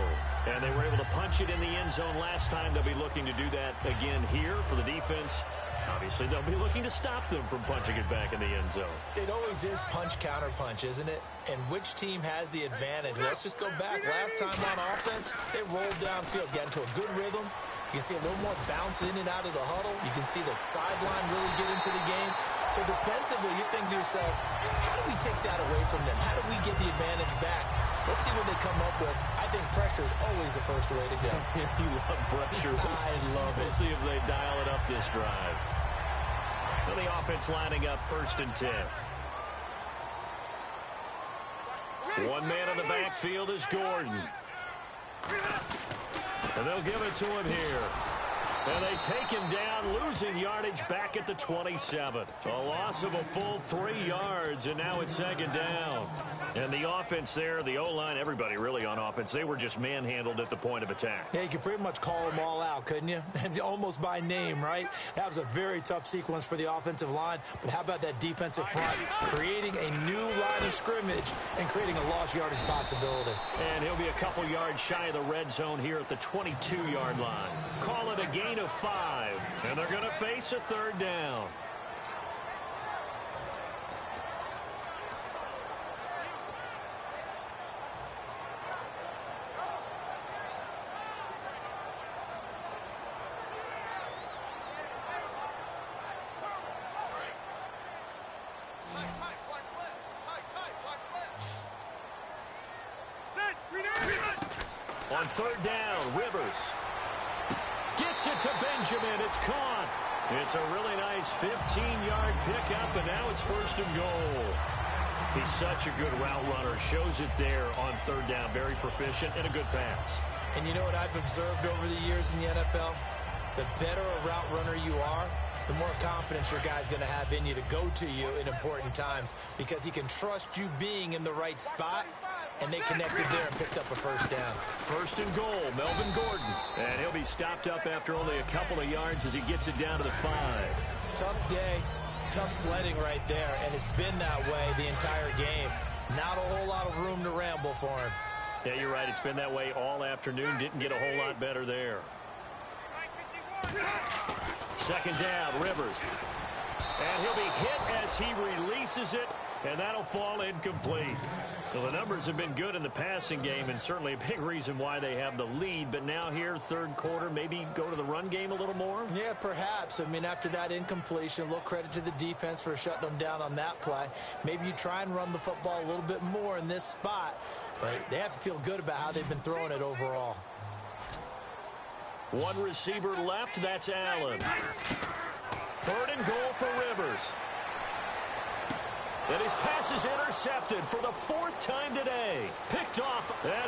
S2: And they were able to punch it in the end zone last time. They'll be looking to do that again here for the defense. Obviously, they'll be looking to stop them from punching it back in the end zone.
S3: It always is punch-counter-punch, isn't it? And which team has the advantage? Let's just go back. Last time on offense, they rolled downfield, got into a good rhythm. You can see a little more bounce in and out of the huddle. You can see the sideline really get into the game. So defensively, you're thinking to yourself, how do we take that away from them? How do we get the advantage back? Let's see what they come up with. I think pressure is always the first way to go.
S2: You love pressure.
S3: I love it.
S2: We'll see if they dial it up this drive. Well, the offense lining up 1st and 10. One man in the backfield is Gordon. And they'll give it to him here. And they take him down, losing yardage back at the 27. A loss of a full 3 yards, and now it's 2nd down. And the offense there, the O-line, everybody really on offense, they were just manhandled at the point of attack.
S3: Yeah, you could pretty much call them all out, couldn't you? Almost by name, right? That was a very tough sequence for the offensive line. But how about that defensive front? Creating a new line of scrimmage and creating a lost yardage possibility.
S2: And he'll be a couple yards shy of the red zone here at the 22-yard line. Call it a gain of 5. And they're going to face a 3rd down. On 3rd down, Rivers gets it to Benjamin. It's caught. It's a really nice 15-yard pickup, and now it's 1st and goal. He's such a good route runner. Shows it there on 3rd down. Very proficient and a good pass.
S3: And you know what I've observed over the years in the NFL? The better a route runner you are, the more confidence your guy's going to have in you to go to you in important times because he can trust you being in the right spot, and they connected there and picked up a 1st down.
S2: 1st and goal, Melvin Gordon. And he'll be stopped up after only a couple of yards as he gets it down to the 5.
S3: Tough day, tough sledding right there, and it's been that way the entire game. Not a whole lot of room to ramble for him.
S2: Yeah, you're right. It's been that way all afternoon. Didn't get a whole lot better there. 2nd down, Rivers. And he'll be hit as he releases it, and that'll fall incomplete. Well, the numbers have been good in the passing game, and certainly a big reason why they have the lead. But now here, 3rd quarter, maybe go to the run game a little more?
S3: Yeah, perhaps. I mean, after that incompletion, a little credit to the defense for shutting them down on that play. Maybe you try and run the football a little bit more in this spot, but they have to feel good about how they've been throwing it overall.
S2: One receiver left, that's Allen. 3rd and goal for Rivers. And his pass is intercepted for the 4th time today. Picked off, and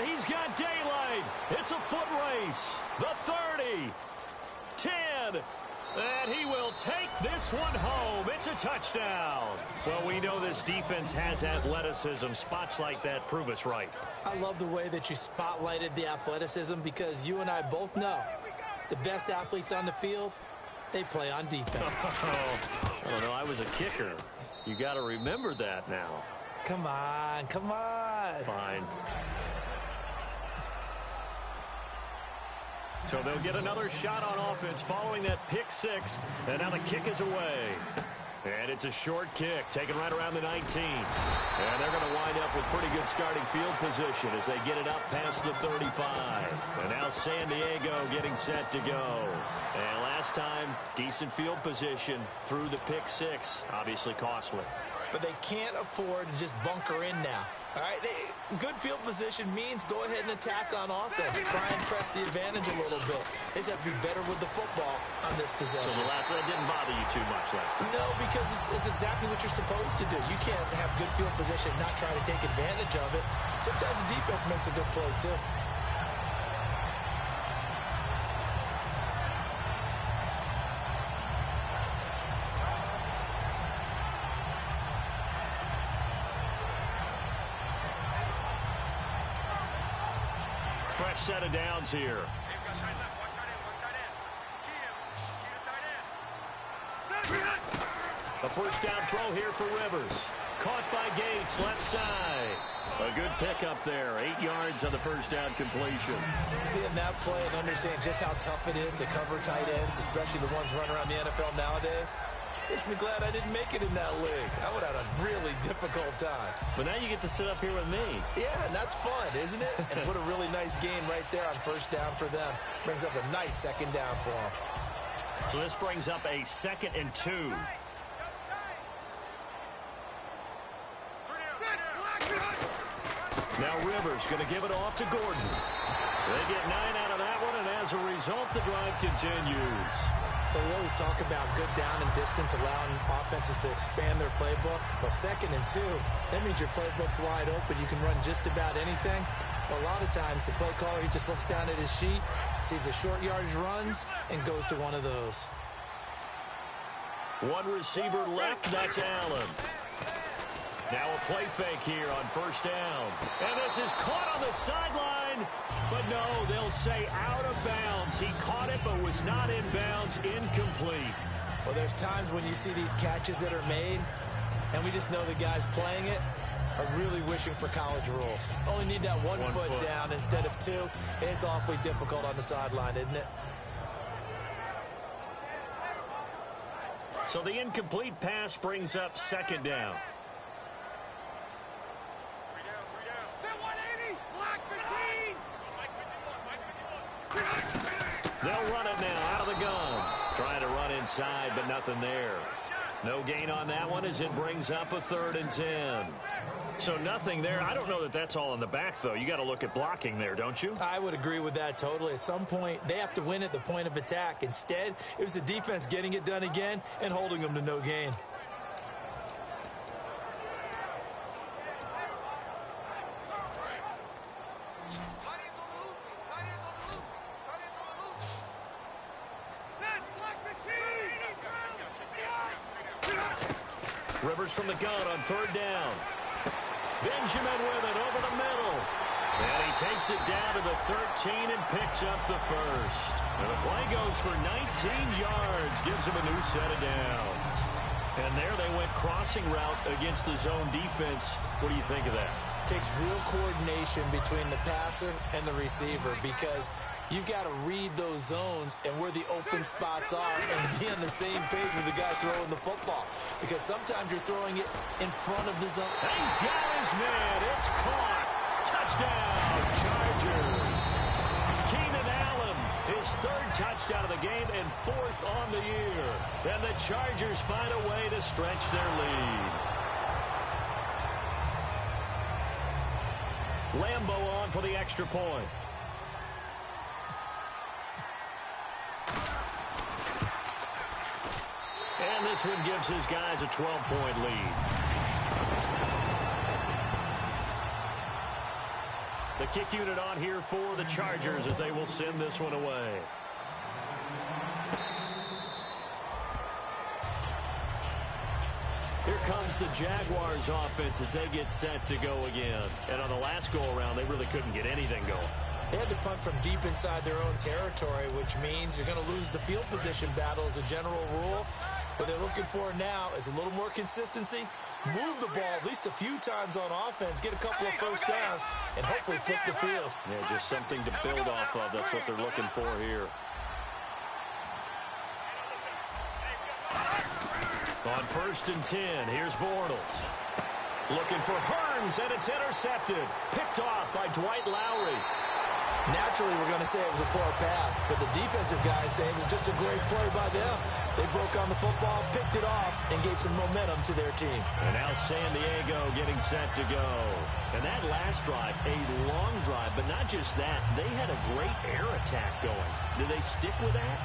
S2: And he will take this one home. It's a touchdown. Well, we know this defense has athleticism. Spots like that prove us right.
S3: I love the way that you spotlighted the athleticism because you and I both know the best athletes on the field, they play on defense.
S2: I don't know. I was a kicker. You got to remember that now.
S3: Come on, come on.
S2: Fine. So they'll get another shot on offense following that pick six. And now the kick is away. And it's a short kick taken right around the 19. And they're going to wind up with pretty good starting field position as they get it up past the 35. And now San Diego getting set to go. And last time, decent field position through the pick six. Obviously costly.
S3: But they can't afford to just bunker in now. All right, good field position means go ahead and attack on offense. Try and press the advantage a little bit. They just have to be better with the football on this possession.
S2: So the last one didn't bother you too much last time?
S3: No, because it's exactly what you're supposed to do. You can't have good field position and not try to take advantage of it. Sometimes the defense makes a good play, too.
S2: Fresh set of downs here. A first down throw here for Rivers. Caught by Gates, left side. A good pickup there. 8 yards on the first down completion.
S3: Seeing that play and understanding just how tough it is to cover tight ends, especially the ones running around the NFL nowadays, makes me glad I didn't make it in that league. I would have had a really difficult time.
S2: But now you get to sit up here with me.
S3: Yeah, and that's fun, isn't it? And put a really nice gain right there on first down for them. Brings up a nice second down for them.
S2: So this brings up a 2nd and 2. Now Rivers going to give it off to Gordon. They get 9 out of that one, and as a result, the drive continues.
S3: But we always talk about good down and distance, allowing offenses to expand their playbook. Well, 2nd and 2, that means your playbook's wide open. You can run just about anything. But a lot of times, the play caller, he just looks down at his sheet, sees the short yardage runs, and goes to one of those.
S2: One receiver left, that's Allen. Now a play fake here on first down. And this is caught on the sideline. But no, they'll say out of bounds. He caught it but was not in bounds. Incomplete.
S3: Well, there's times when you see these catches that are made, and we just know the guys playing it are really wishing for college rules. Only need that one foot down instead of 2. It's awfully difficult on the sideline, isn't it?
S2: So the incomplete pass brings up 2nd down. They'll run it now out of the gun. Trying to run inside, but nothing there. No gain on that one as it brings up a 3rd and 10. So nothing there. I don't know that that's all in the back, though. You got to look at blocking there, don't you?
S3: I would agree with that totally. At some point, they have to win at the point of attack. Instead, it was the defense getting it done again and holding them to no gain.
S2: Rivers from the gun on 3rd down. Benjamin with it over the middle. And he takes it down to the 13 and picks up the first. And the play goes for 19 yards. Gives him a new set of downs. And there they went crossing route against the zone defense. What do you think of that?
S3: Takes real coordination between the passer and the receiver because you've got to read those zones and where the open spots are and be on the same page with the guy throwing the football. Because sometimes you're throwing it in front of the zone.
S2: He's got his man. It's caught. Touchdown, Chargers. Keenan Allen, his 3rd touchdown of the game and 4th on the year. And the Chargers find a way to stretch their lead. Lambo on for the extra point. And this one gives his guys a 12-point lead. The kick unit on here for the Chargers as they will send this one away. comes the Jaguars offense as they get set to go again. And on the last go-around, they really couldn't get anything going.
S3: They had to punt from deep inside their own territory, which means you're going to lose the field position battle as a general rule. What they're looking for now is a little more consistency, move the ball at least a few times on offense, get a couple of first downs, and hopefully flip the field.
S2: Yeah, just something to build off of. That's what they're looking for here. On 1st and 10, here's Bortles. Looking for Hearns, and it's intercepted. Picked off by Dwight Lowry.
S3: Naturally, we're going to say it was a poor pass, but the defensive guys say it was just a great play by them. They broke on the football, picked it off, and gave some momentum to their team.
S2: And now San Diego getting set to go. And that last drive, a long drive, but not just that. They had a great air attack going. Do they stick with that?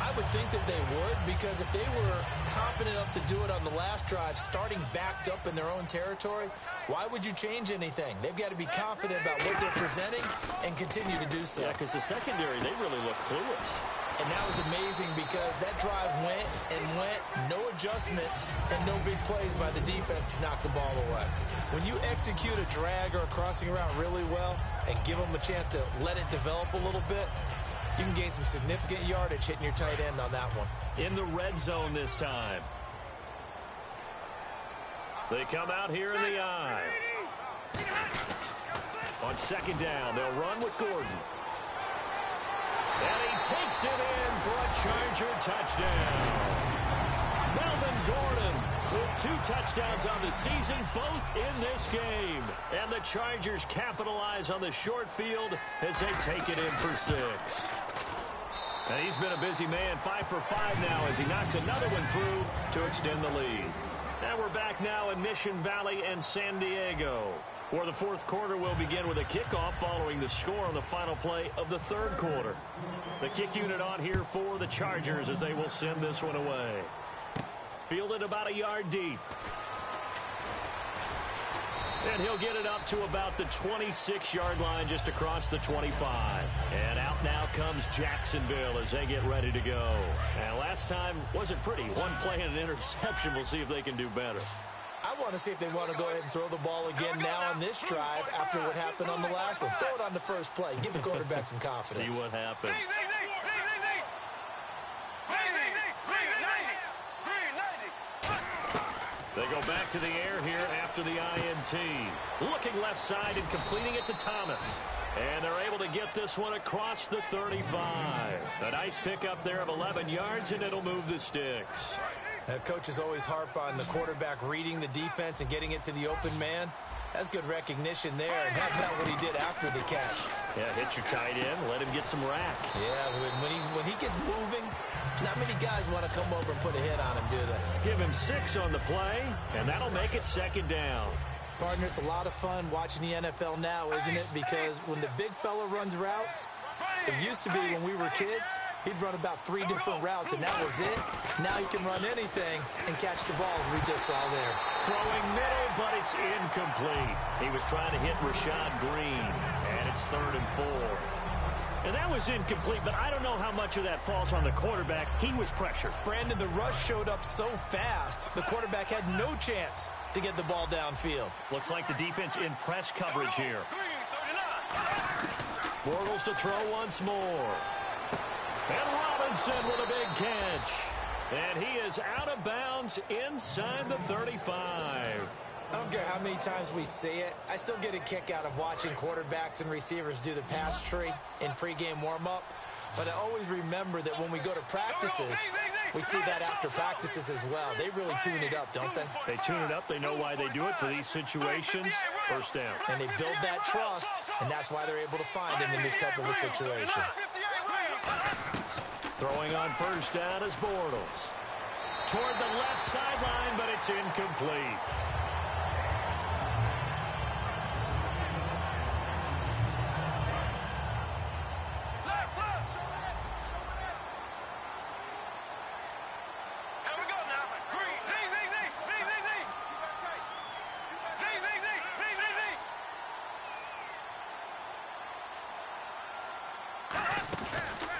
S3: I would think that they would, because if they were confident enough to do it on the last drive, starting backed up in their own territory, why would you change anything? They've got to be confident about what they're presenting and continue to do so.
S2: Yeah, because the secondary, they really look clueless.
S3: And that was amazing because that drive went and went, no adjustments, and no big plays by the defense to knock the ball away. When you execute a drag or a crossing route really well and give them a chance to let it develop a little bit, you can gain some significant yardage hitting your tight end on that one.
S2: In the red zone this time. They come out here in the I. On 2nd down, they'll run with Gordon. And he takes it in for a Charger touchdown. Melvin Gordon with 2 touchdowns on the season, both in this game. And the Chargers capitalize on the short field as they take it in for 6. And he's been a busy man, 5 for 5 now as he knocks another one through to extend the lead. And we're back now in Mission Valley and San Diego, where the 4th quarter will begin with a kickoff following the score on the final play of the 3rd quarter. The kick unit on here for the Chargers as they will send this one away. Fielded about a yard deep. And he'll get it up to about the 26-yard line just across the 25. And out now comes Jacksonville as they get ready to go. And last time wasn't pretty. One play and an interception. We'll see if they can do better.
S3: I want to see if they want to go ahead and throw the ball again now on this drive after what happened on the last one. Throw it on the first play. Give the quarterback some confidence.
S2: See what happens. They go back to the air here after the INT. Looking left side and completing it to Thomas. And they're able to get this one across the 35. A nice pickup there of 11 yards, and it'll move the sticks.
S3: Coaches always harp on the quarterback reading the defense and getting it to the open man. That's good recognition there, and that's not what he did after the catch.
S2: Yeah, hit your tight end, let him get some rack.
S3: Yeah, when he gets moving, not many guys want to come over and put a hit on him, do they?
S2: Give him 6 on the play, and that'll make it 2nd down.
S3: Partner, it's a lot of fun watching the NFL now, isn't it? Because when the big fella runs routes, it used to be when we were kids, he'd run about 3 different routes, and that was it. Now he can run anything and catch the balls we just saw there.
S2: Throwing middle, but it's incomplete. He was trying to hit Rashad Green, and it's 3rd and 4. And that was incomplete, but I don't know how much of that falls on the quarterback. He was pressured.
S3: Brandon, the rush showed up so fast, the quarterback had no chance to get the ball downfield.
S2: Looks like the defense in press coverage here. Bortles to throw once more. And Robinson with a big catch. And he is out of bounds inside the 35.
S3: I don't care how many times we say it, I still get a kick out of watching quarterbacks and receivers do the pass tree in pregame warm-up. But I always remember that when we go to practices, we see that after practices as well. They really tune it up, don't they?
S2: They tune it up. They know why they do it for these situations. First down.
S3: And they build that trust, and that's why they're able to find him in this type of a situation.
S2: Throwing on first down is Bortles. Toward the left sideline, but it's incomplete.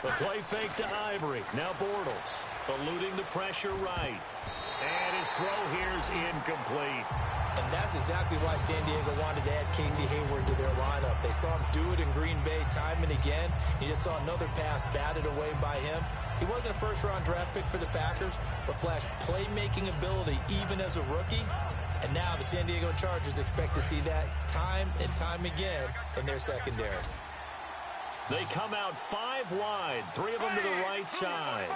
S2: The play fake to Ivory. Now Bortles eluding the pressure right. And his throw here's incomplete.
S3: And that's exactly why San Diego wanted to add Casey Hayward to their lineup. They saw him do it in Green Bay time and again. You just saw another pass batted away by him. He wasn't a first-round draft pick for the Packers, but flashed playmaking ability even as a rookie. And now the San Diego Chargers expect to see that time and time again in their secondary.
S2: They come out 5 wide, 3 of them to the right side.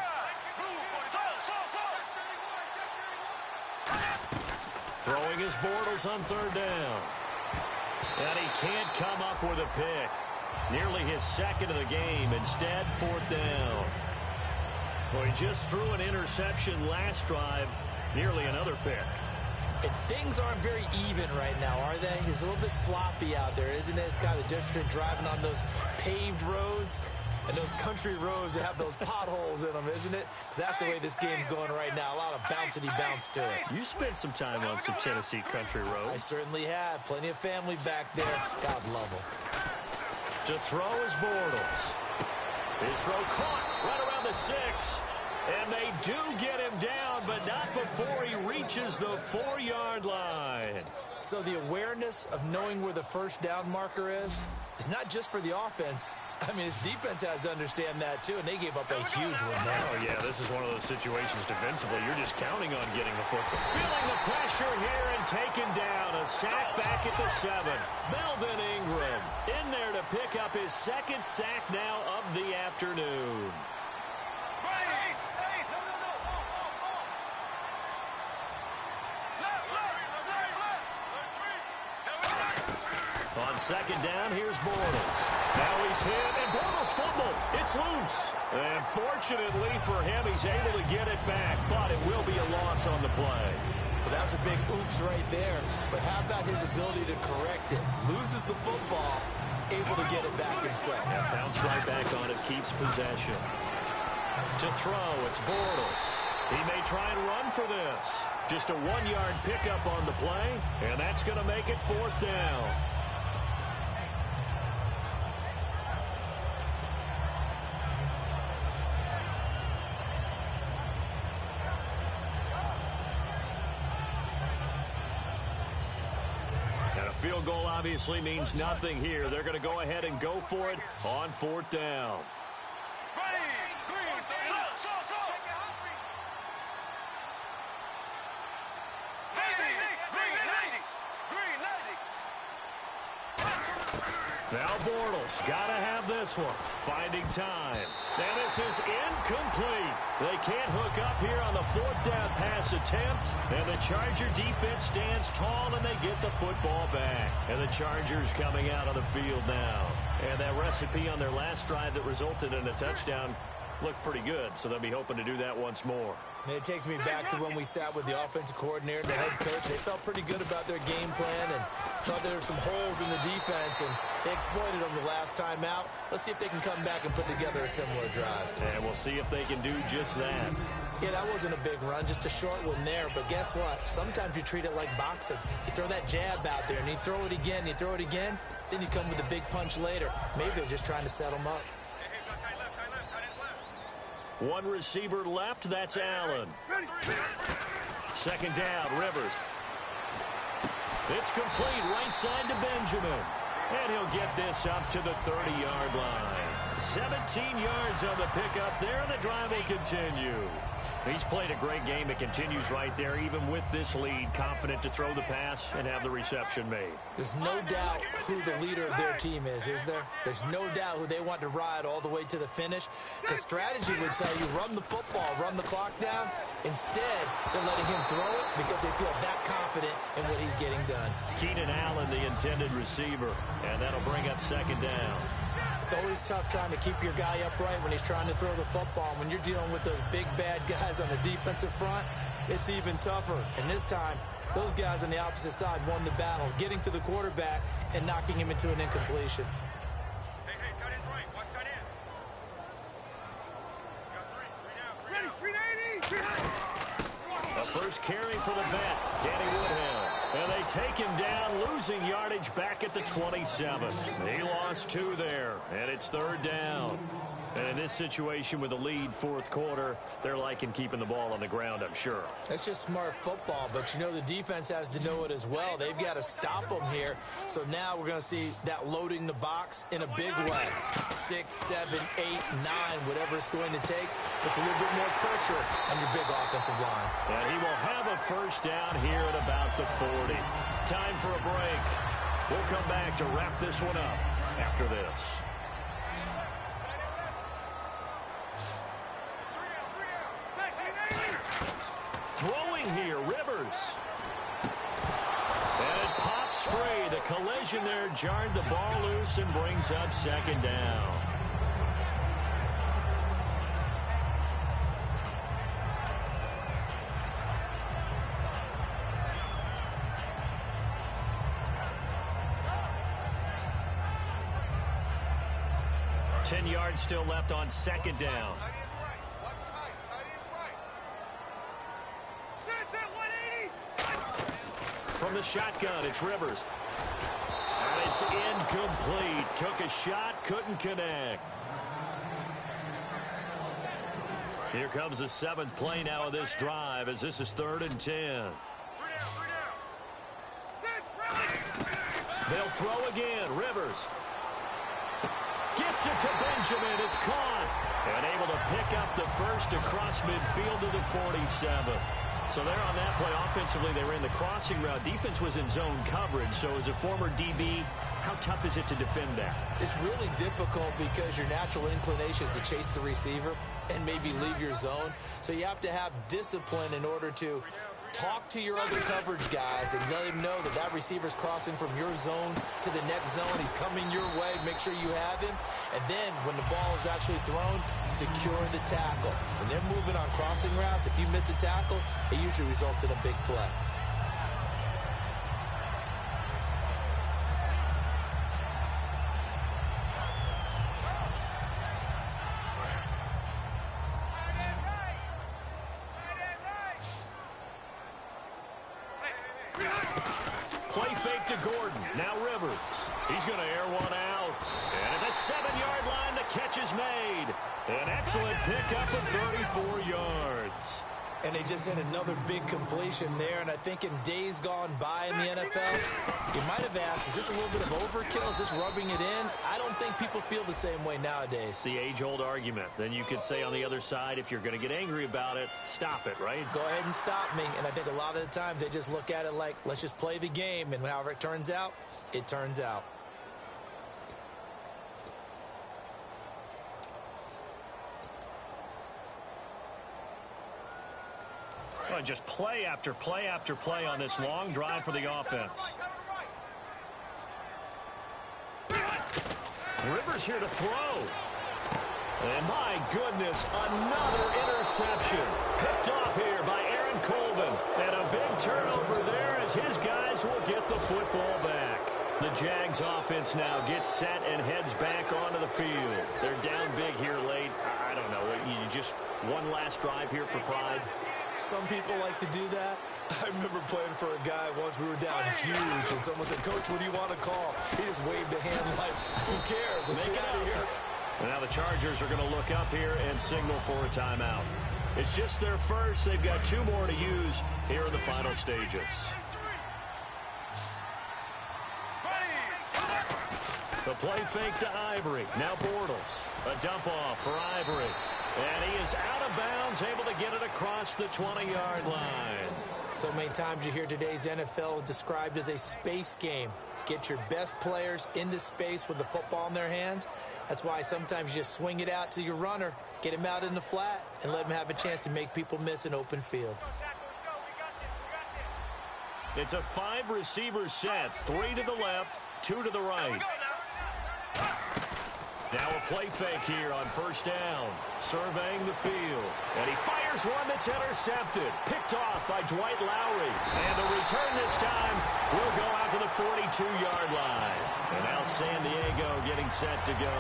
S2: Throwing his Bortles on 3rd down. And he can't come up with a pick. Nearly his 2nd of the game. Instead, 4th down. Well, he just threw an interception last drive. Nearly another pick.
S3: And things aren't very even right now, are they? It's a little bit sloppy out there, isn't it? It's kind of the difference between driving on those paved roads and those country roads that have those potholes in them, isn't it? Because that's the way this game's going right now. A lot of bouncy bounce to it.
S2: You spent some time on some Tennessee country roads.
S3: I certainly have. Plenty of family back there. God love them.
S2: To throw is Bortles. His throw caught right around the 6. And they do get him down, but not before he reaches the 4-yard line.
S3: So the awareness of knowing where the first down marker is not just for the offense. I mean, his defense has to understand that, too, and they gave up a huge one there.
S2: Oh, yeah, this is one of those situations defensively. You're just counting on getting the football. Feeling the pressure here and taken down. A sack back at the 7. Melvin Ingram in there to pick up his 2nd sack now of the afternoon. On 2nd down, here's Bortles. Now he's hit, and Bortles fumbled. It's loose. And fortunately for him, he's able to get it back, but it will be a loss on the play.
S3: Well, that was a big oops right there. But how about his ability to correct it? Loses the football, able to get it back himself.
S2: And bounce right back on it, keeps possession. To throw, it's Bortles. He may try and run for this. Just a 1-yard pickup on the play, and that's going to make it 4th down. Field goal obviously means nothing here. They're going to go ahead and go for it on 4th down. Now Bortles got to have this one. Finding time. And this is incomplete. They can't hook up here on the 4th down pass attempt. And the Charger defense stands tall and they get the football back. And the Chargers coming out on the field now. And that recipe on their last drive that resulted in a touchdown looked pretty good. So they'll be hoping to do that once more.
S3: And it takes me back to when we sat with the offensive coordinator and the head coach. They felt pretty good about their game plan and thought there were some holes in the defense, and they exploited them the last time out. Let's see if they can come back and put together a similar drive.
S2: And we'll see if they can do just that.
S3: Yeah, that wasn't a big run, just a short one there. But guess what? Sometimes you treat it like boxing. You throw that jab out there, and you throw it again, then you come with a big punch later. Maybe they're just trying to set them up.
S2: One receiver left, that's Allen. 2nd down, Rivers. It's complete, right side to Benjamin. And he'll get this up to the 30-yard line. 17 yards on the pickup there, and the drive will continue. He's played a great game. It continues right there, even with this lead. Confident to throw the pass and have the reception made.
S3: There's no doubt who the leader of their team is there? There's no doubt who they want to ride all the way to the finish. The strategy would tell you, run the football, run the clock down. Instead, they're letting him throw it because they feel that confident in what he's getting done.
S2: Keenan Allen, the intended receiver, and that'll bring up 2nd down.
S3: It's always tough trying to keep your guy upright when he's trying to throw the football. When you're dealing with those big, bad guys on the defensive front, it's even tougher. And this time, those guys on the opposite side won the battle, getting to the quarterback and knocking him into an incompletion.
S4: Hey, tight end's right. Watch tight end. You got 3 down.
S2: The first carry for the vet, Danny Woodhill. And they take him down, losing yardage back at the 27. He lost 2 there, and it's 3rd down. And in this situation with the lead fourth quarter, they're liking keeping the ball on the ground, I'm sure.
S3: That's just smart football, but you know the defense has to know it as well. They've got to stop them here. So now we're going to see that loading the box in a big way. 6, 7, 8, 9, whatever it's going to take. Puts a little bit more pressure on your big offensive line.
S2: And he will have a first down here at about the 40. Time for a break. We'll come back to wrap this one up after this. Throwing here, Rivers. And it pops free. The collision there jarred the ball loose and brings up second down. Ten yards still left on second down. From the shotgun, it's Rivers. And it's incomplete. Took a shot, couldn't connect. Here comes the seventh play now of this drive as this is 3rd and 10. They'll throw again. Rivers gets it to Benjamin. It's caught. And able to pick up the first across midfield to the 47. So there on that play, offensively, they ran the crossing route. Defense was in zone coverage. So as a former DB, how tough is it to defend that?
S3: It's really difficult because your natural inclination is to chase the receiver and maybe leave your zone. So you have to have discipline in order to talk to your other coverage guys and let him know that that receiver's crossing from your zone to the next zone. He's coming your way. Make sure you have him. And then when the ball is actually thrown, secure the tackle. When they're moving on crossing routes, if you miss a tackle, it usually results in a big play.
S2: Play fake to Gordon. Now Rivers. He's going to air one out. And at the 7-yard line, the catch is made. An excellent pickup of 34 yards.
S3: And they just had another big completion there. And I think in days gone by in the NFL, you might have asked, is this a little bit of overkill? Is this rubbing it in? I don't think people feel the same way nowadays.
S2: It's the age-old argument. Then you could say on the other side, if you're going to get angry about it, stop it, right?
S3: Go ahead and stop me. And I think a lot of the times they just look at it like, let's just play the game. And however it turns out, it turns out.
S2: Oh, just play after play after play on this long drive for the offense. Rivers here to throw. And my goodness, another interception. Picked off here by Aaron Colvin. And a big turnover there as his guys will get the football back. The Jags offense now gets set and heads back onto the field. They're down big here late. I don't know. You just one last drive here for pride.
S3: Some people like to do that. I remember playing for a guy once. We were down huge, and someone said, "Coach, what do you want to call?" He just waved a hand like, "Who cares? Let's get out of here."
S2: And now the Chargers are going to look up here and signal for a timeout. It's just their first. They've got 2 more to use here in the final stages. The play fake to Ivory. Now Bortles. A dump off for Ivory. And he is out of bounds, able to get it across the 20-yard line.
S3: So many times you hear today's NFL described as a space game. Get your best players into space with the football in their hands. That's why sometimes you just swing it out to your runner, get him out in the flat, and let him have a chance to make people miss an open field.
S2: It's a 5-receiver set, 3 to the left, 2 to the right. Now a play fake here on first down. Surveying the field. And he fires one that's intercepted. Picked off by Dwight Lowry. And the return this time will go out to the 42-yard line. And now San Diego getting set to go.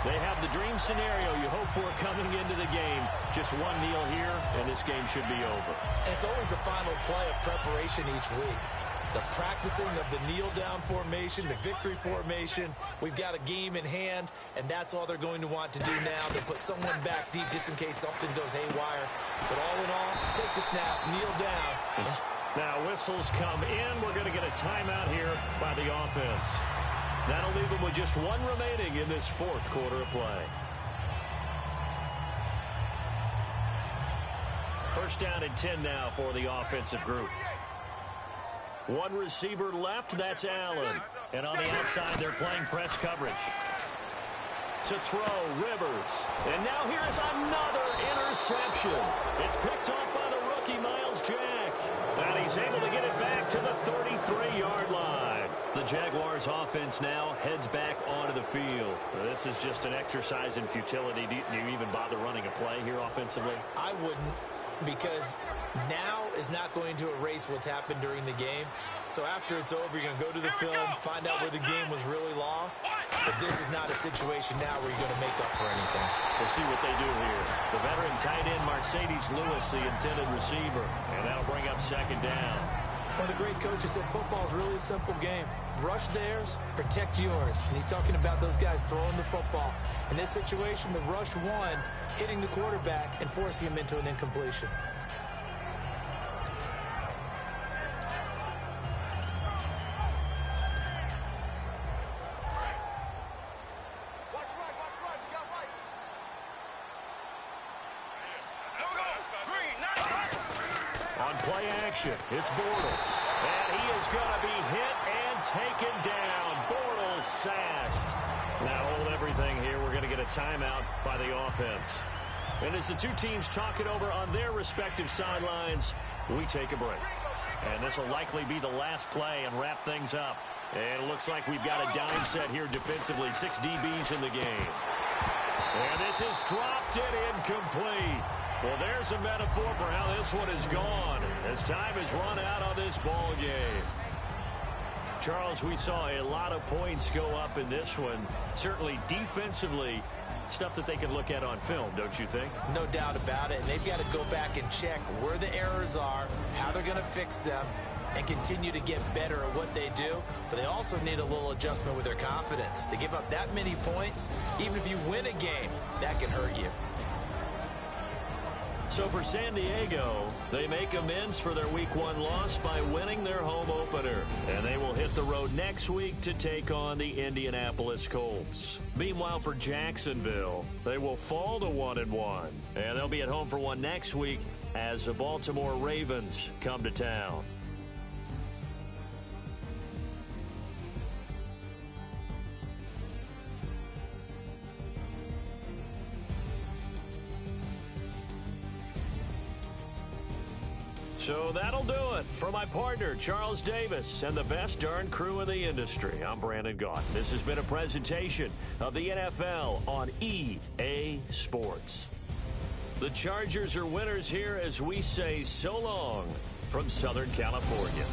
S2: They have the dream scenario you hope for coming into the game. Just one kneel here, and this game should be over.
S3: And it's always the final play of preparation each week. The practicing of the kneel-down formation, the victory formation. We've got a game in hand, and that's all they're going to want to do now. They'll put someone back deep just in case something goes haywire. But all in all, take the snap, kneel down.
S2: Now whistles come in. We're going to get a timeout here by the offense. That'll leave them with just one remaining in this fourth quarter of play. First down and 10 now for the offensive group. One receiver left, that's Allen. And on the outside, they're playing press coverage. To throw, Rivers. And now here's another interception. It's picked off by the rookie, Miles Jack. And he's able to get it back to the 33-yard line. The Jaguars offense now heads back onto the field. This is just an exercise in futility. Do you even bother running a play here offensively?
S3: I wouldn't, because now is not going to erase what's happened during the game. So after it's over, you're going to go to the film, find out where the game was really lost. But this is not a situation now where you're going to make up for anything.
S2: We'll see what they do here. The veteran tight end, Mercedes Lewis, the intended receiver. And that'll bring up second down.
S3: One of the great coaches said football is really a simple game. Rush theirs, protect yours. And he's talking about those guys throwing the football. In this situation, the rush one, hitting the quarterback and forcing him into an incompletion.
S2: It's Bortles, and he is going to be hit and taken down. Bortles sacked. Now hold everything here. We're going to get a timeout by the offense. And as the two teams talk it over on their respective sidelines, we take a break. And this will likely be the last play and wrap things up. And it looks like we've got a dime set here defensively. 6 DBs in the game. And this is dropped it incomplete. Well, there's a metaphor for how this one is gone as time has run out on this ball game. Charles, we saw a lot of points go up in this one. Certainly defensively, stuff that they can look at on film, don't you think?
S3: No doubt about it. And they've got to go back and check where the errors are, how they're going to fix them, and continue to get better at what they do. But they also need a little adjustment with their confidence. To give up that many points, even if you win a game, that can hurt you.
S2: So for San Diego, they make amends for their Week 1 loss by winning their home opener. And they will hit the road next week to take on the Indianapolis Colts. Meanwhile, for Jacksonville, they will fall to 1-1. And they'll be at home for one next week as the Baltimore Ravens come to town. So that'll do it. For my partner, Charles Davis, and the best darn crew in the industry, I'm Brandon Gault. This has been a presentation of the NFL on EA Sports. The Chargers are winners here as we say so long from Southern California.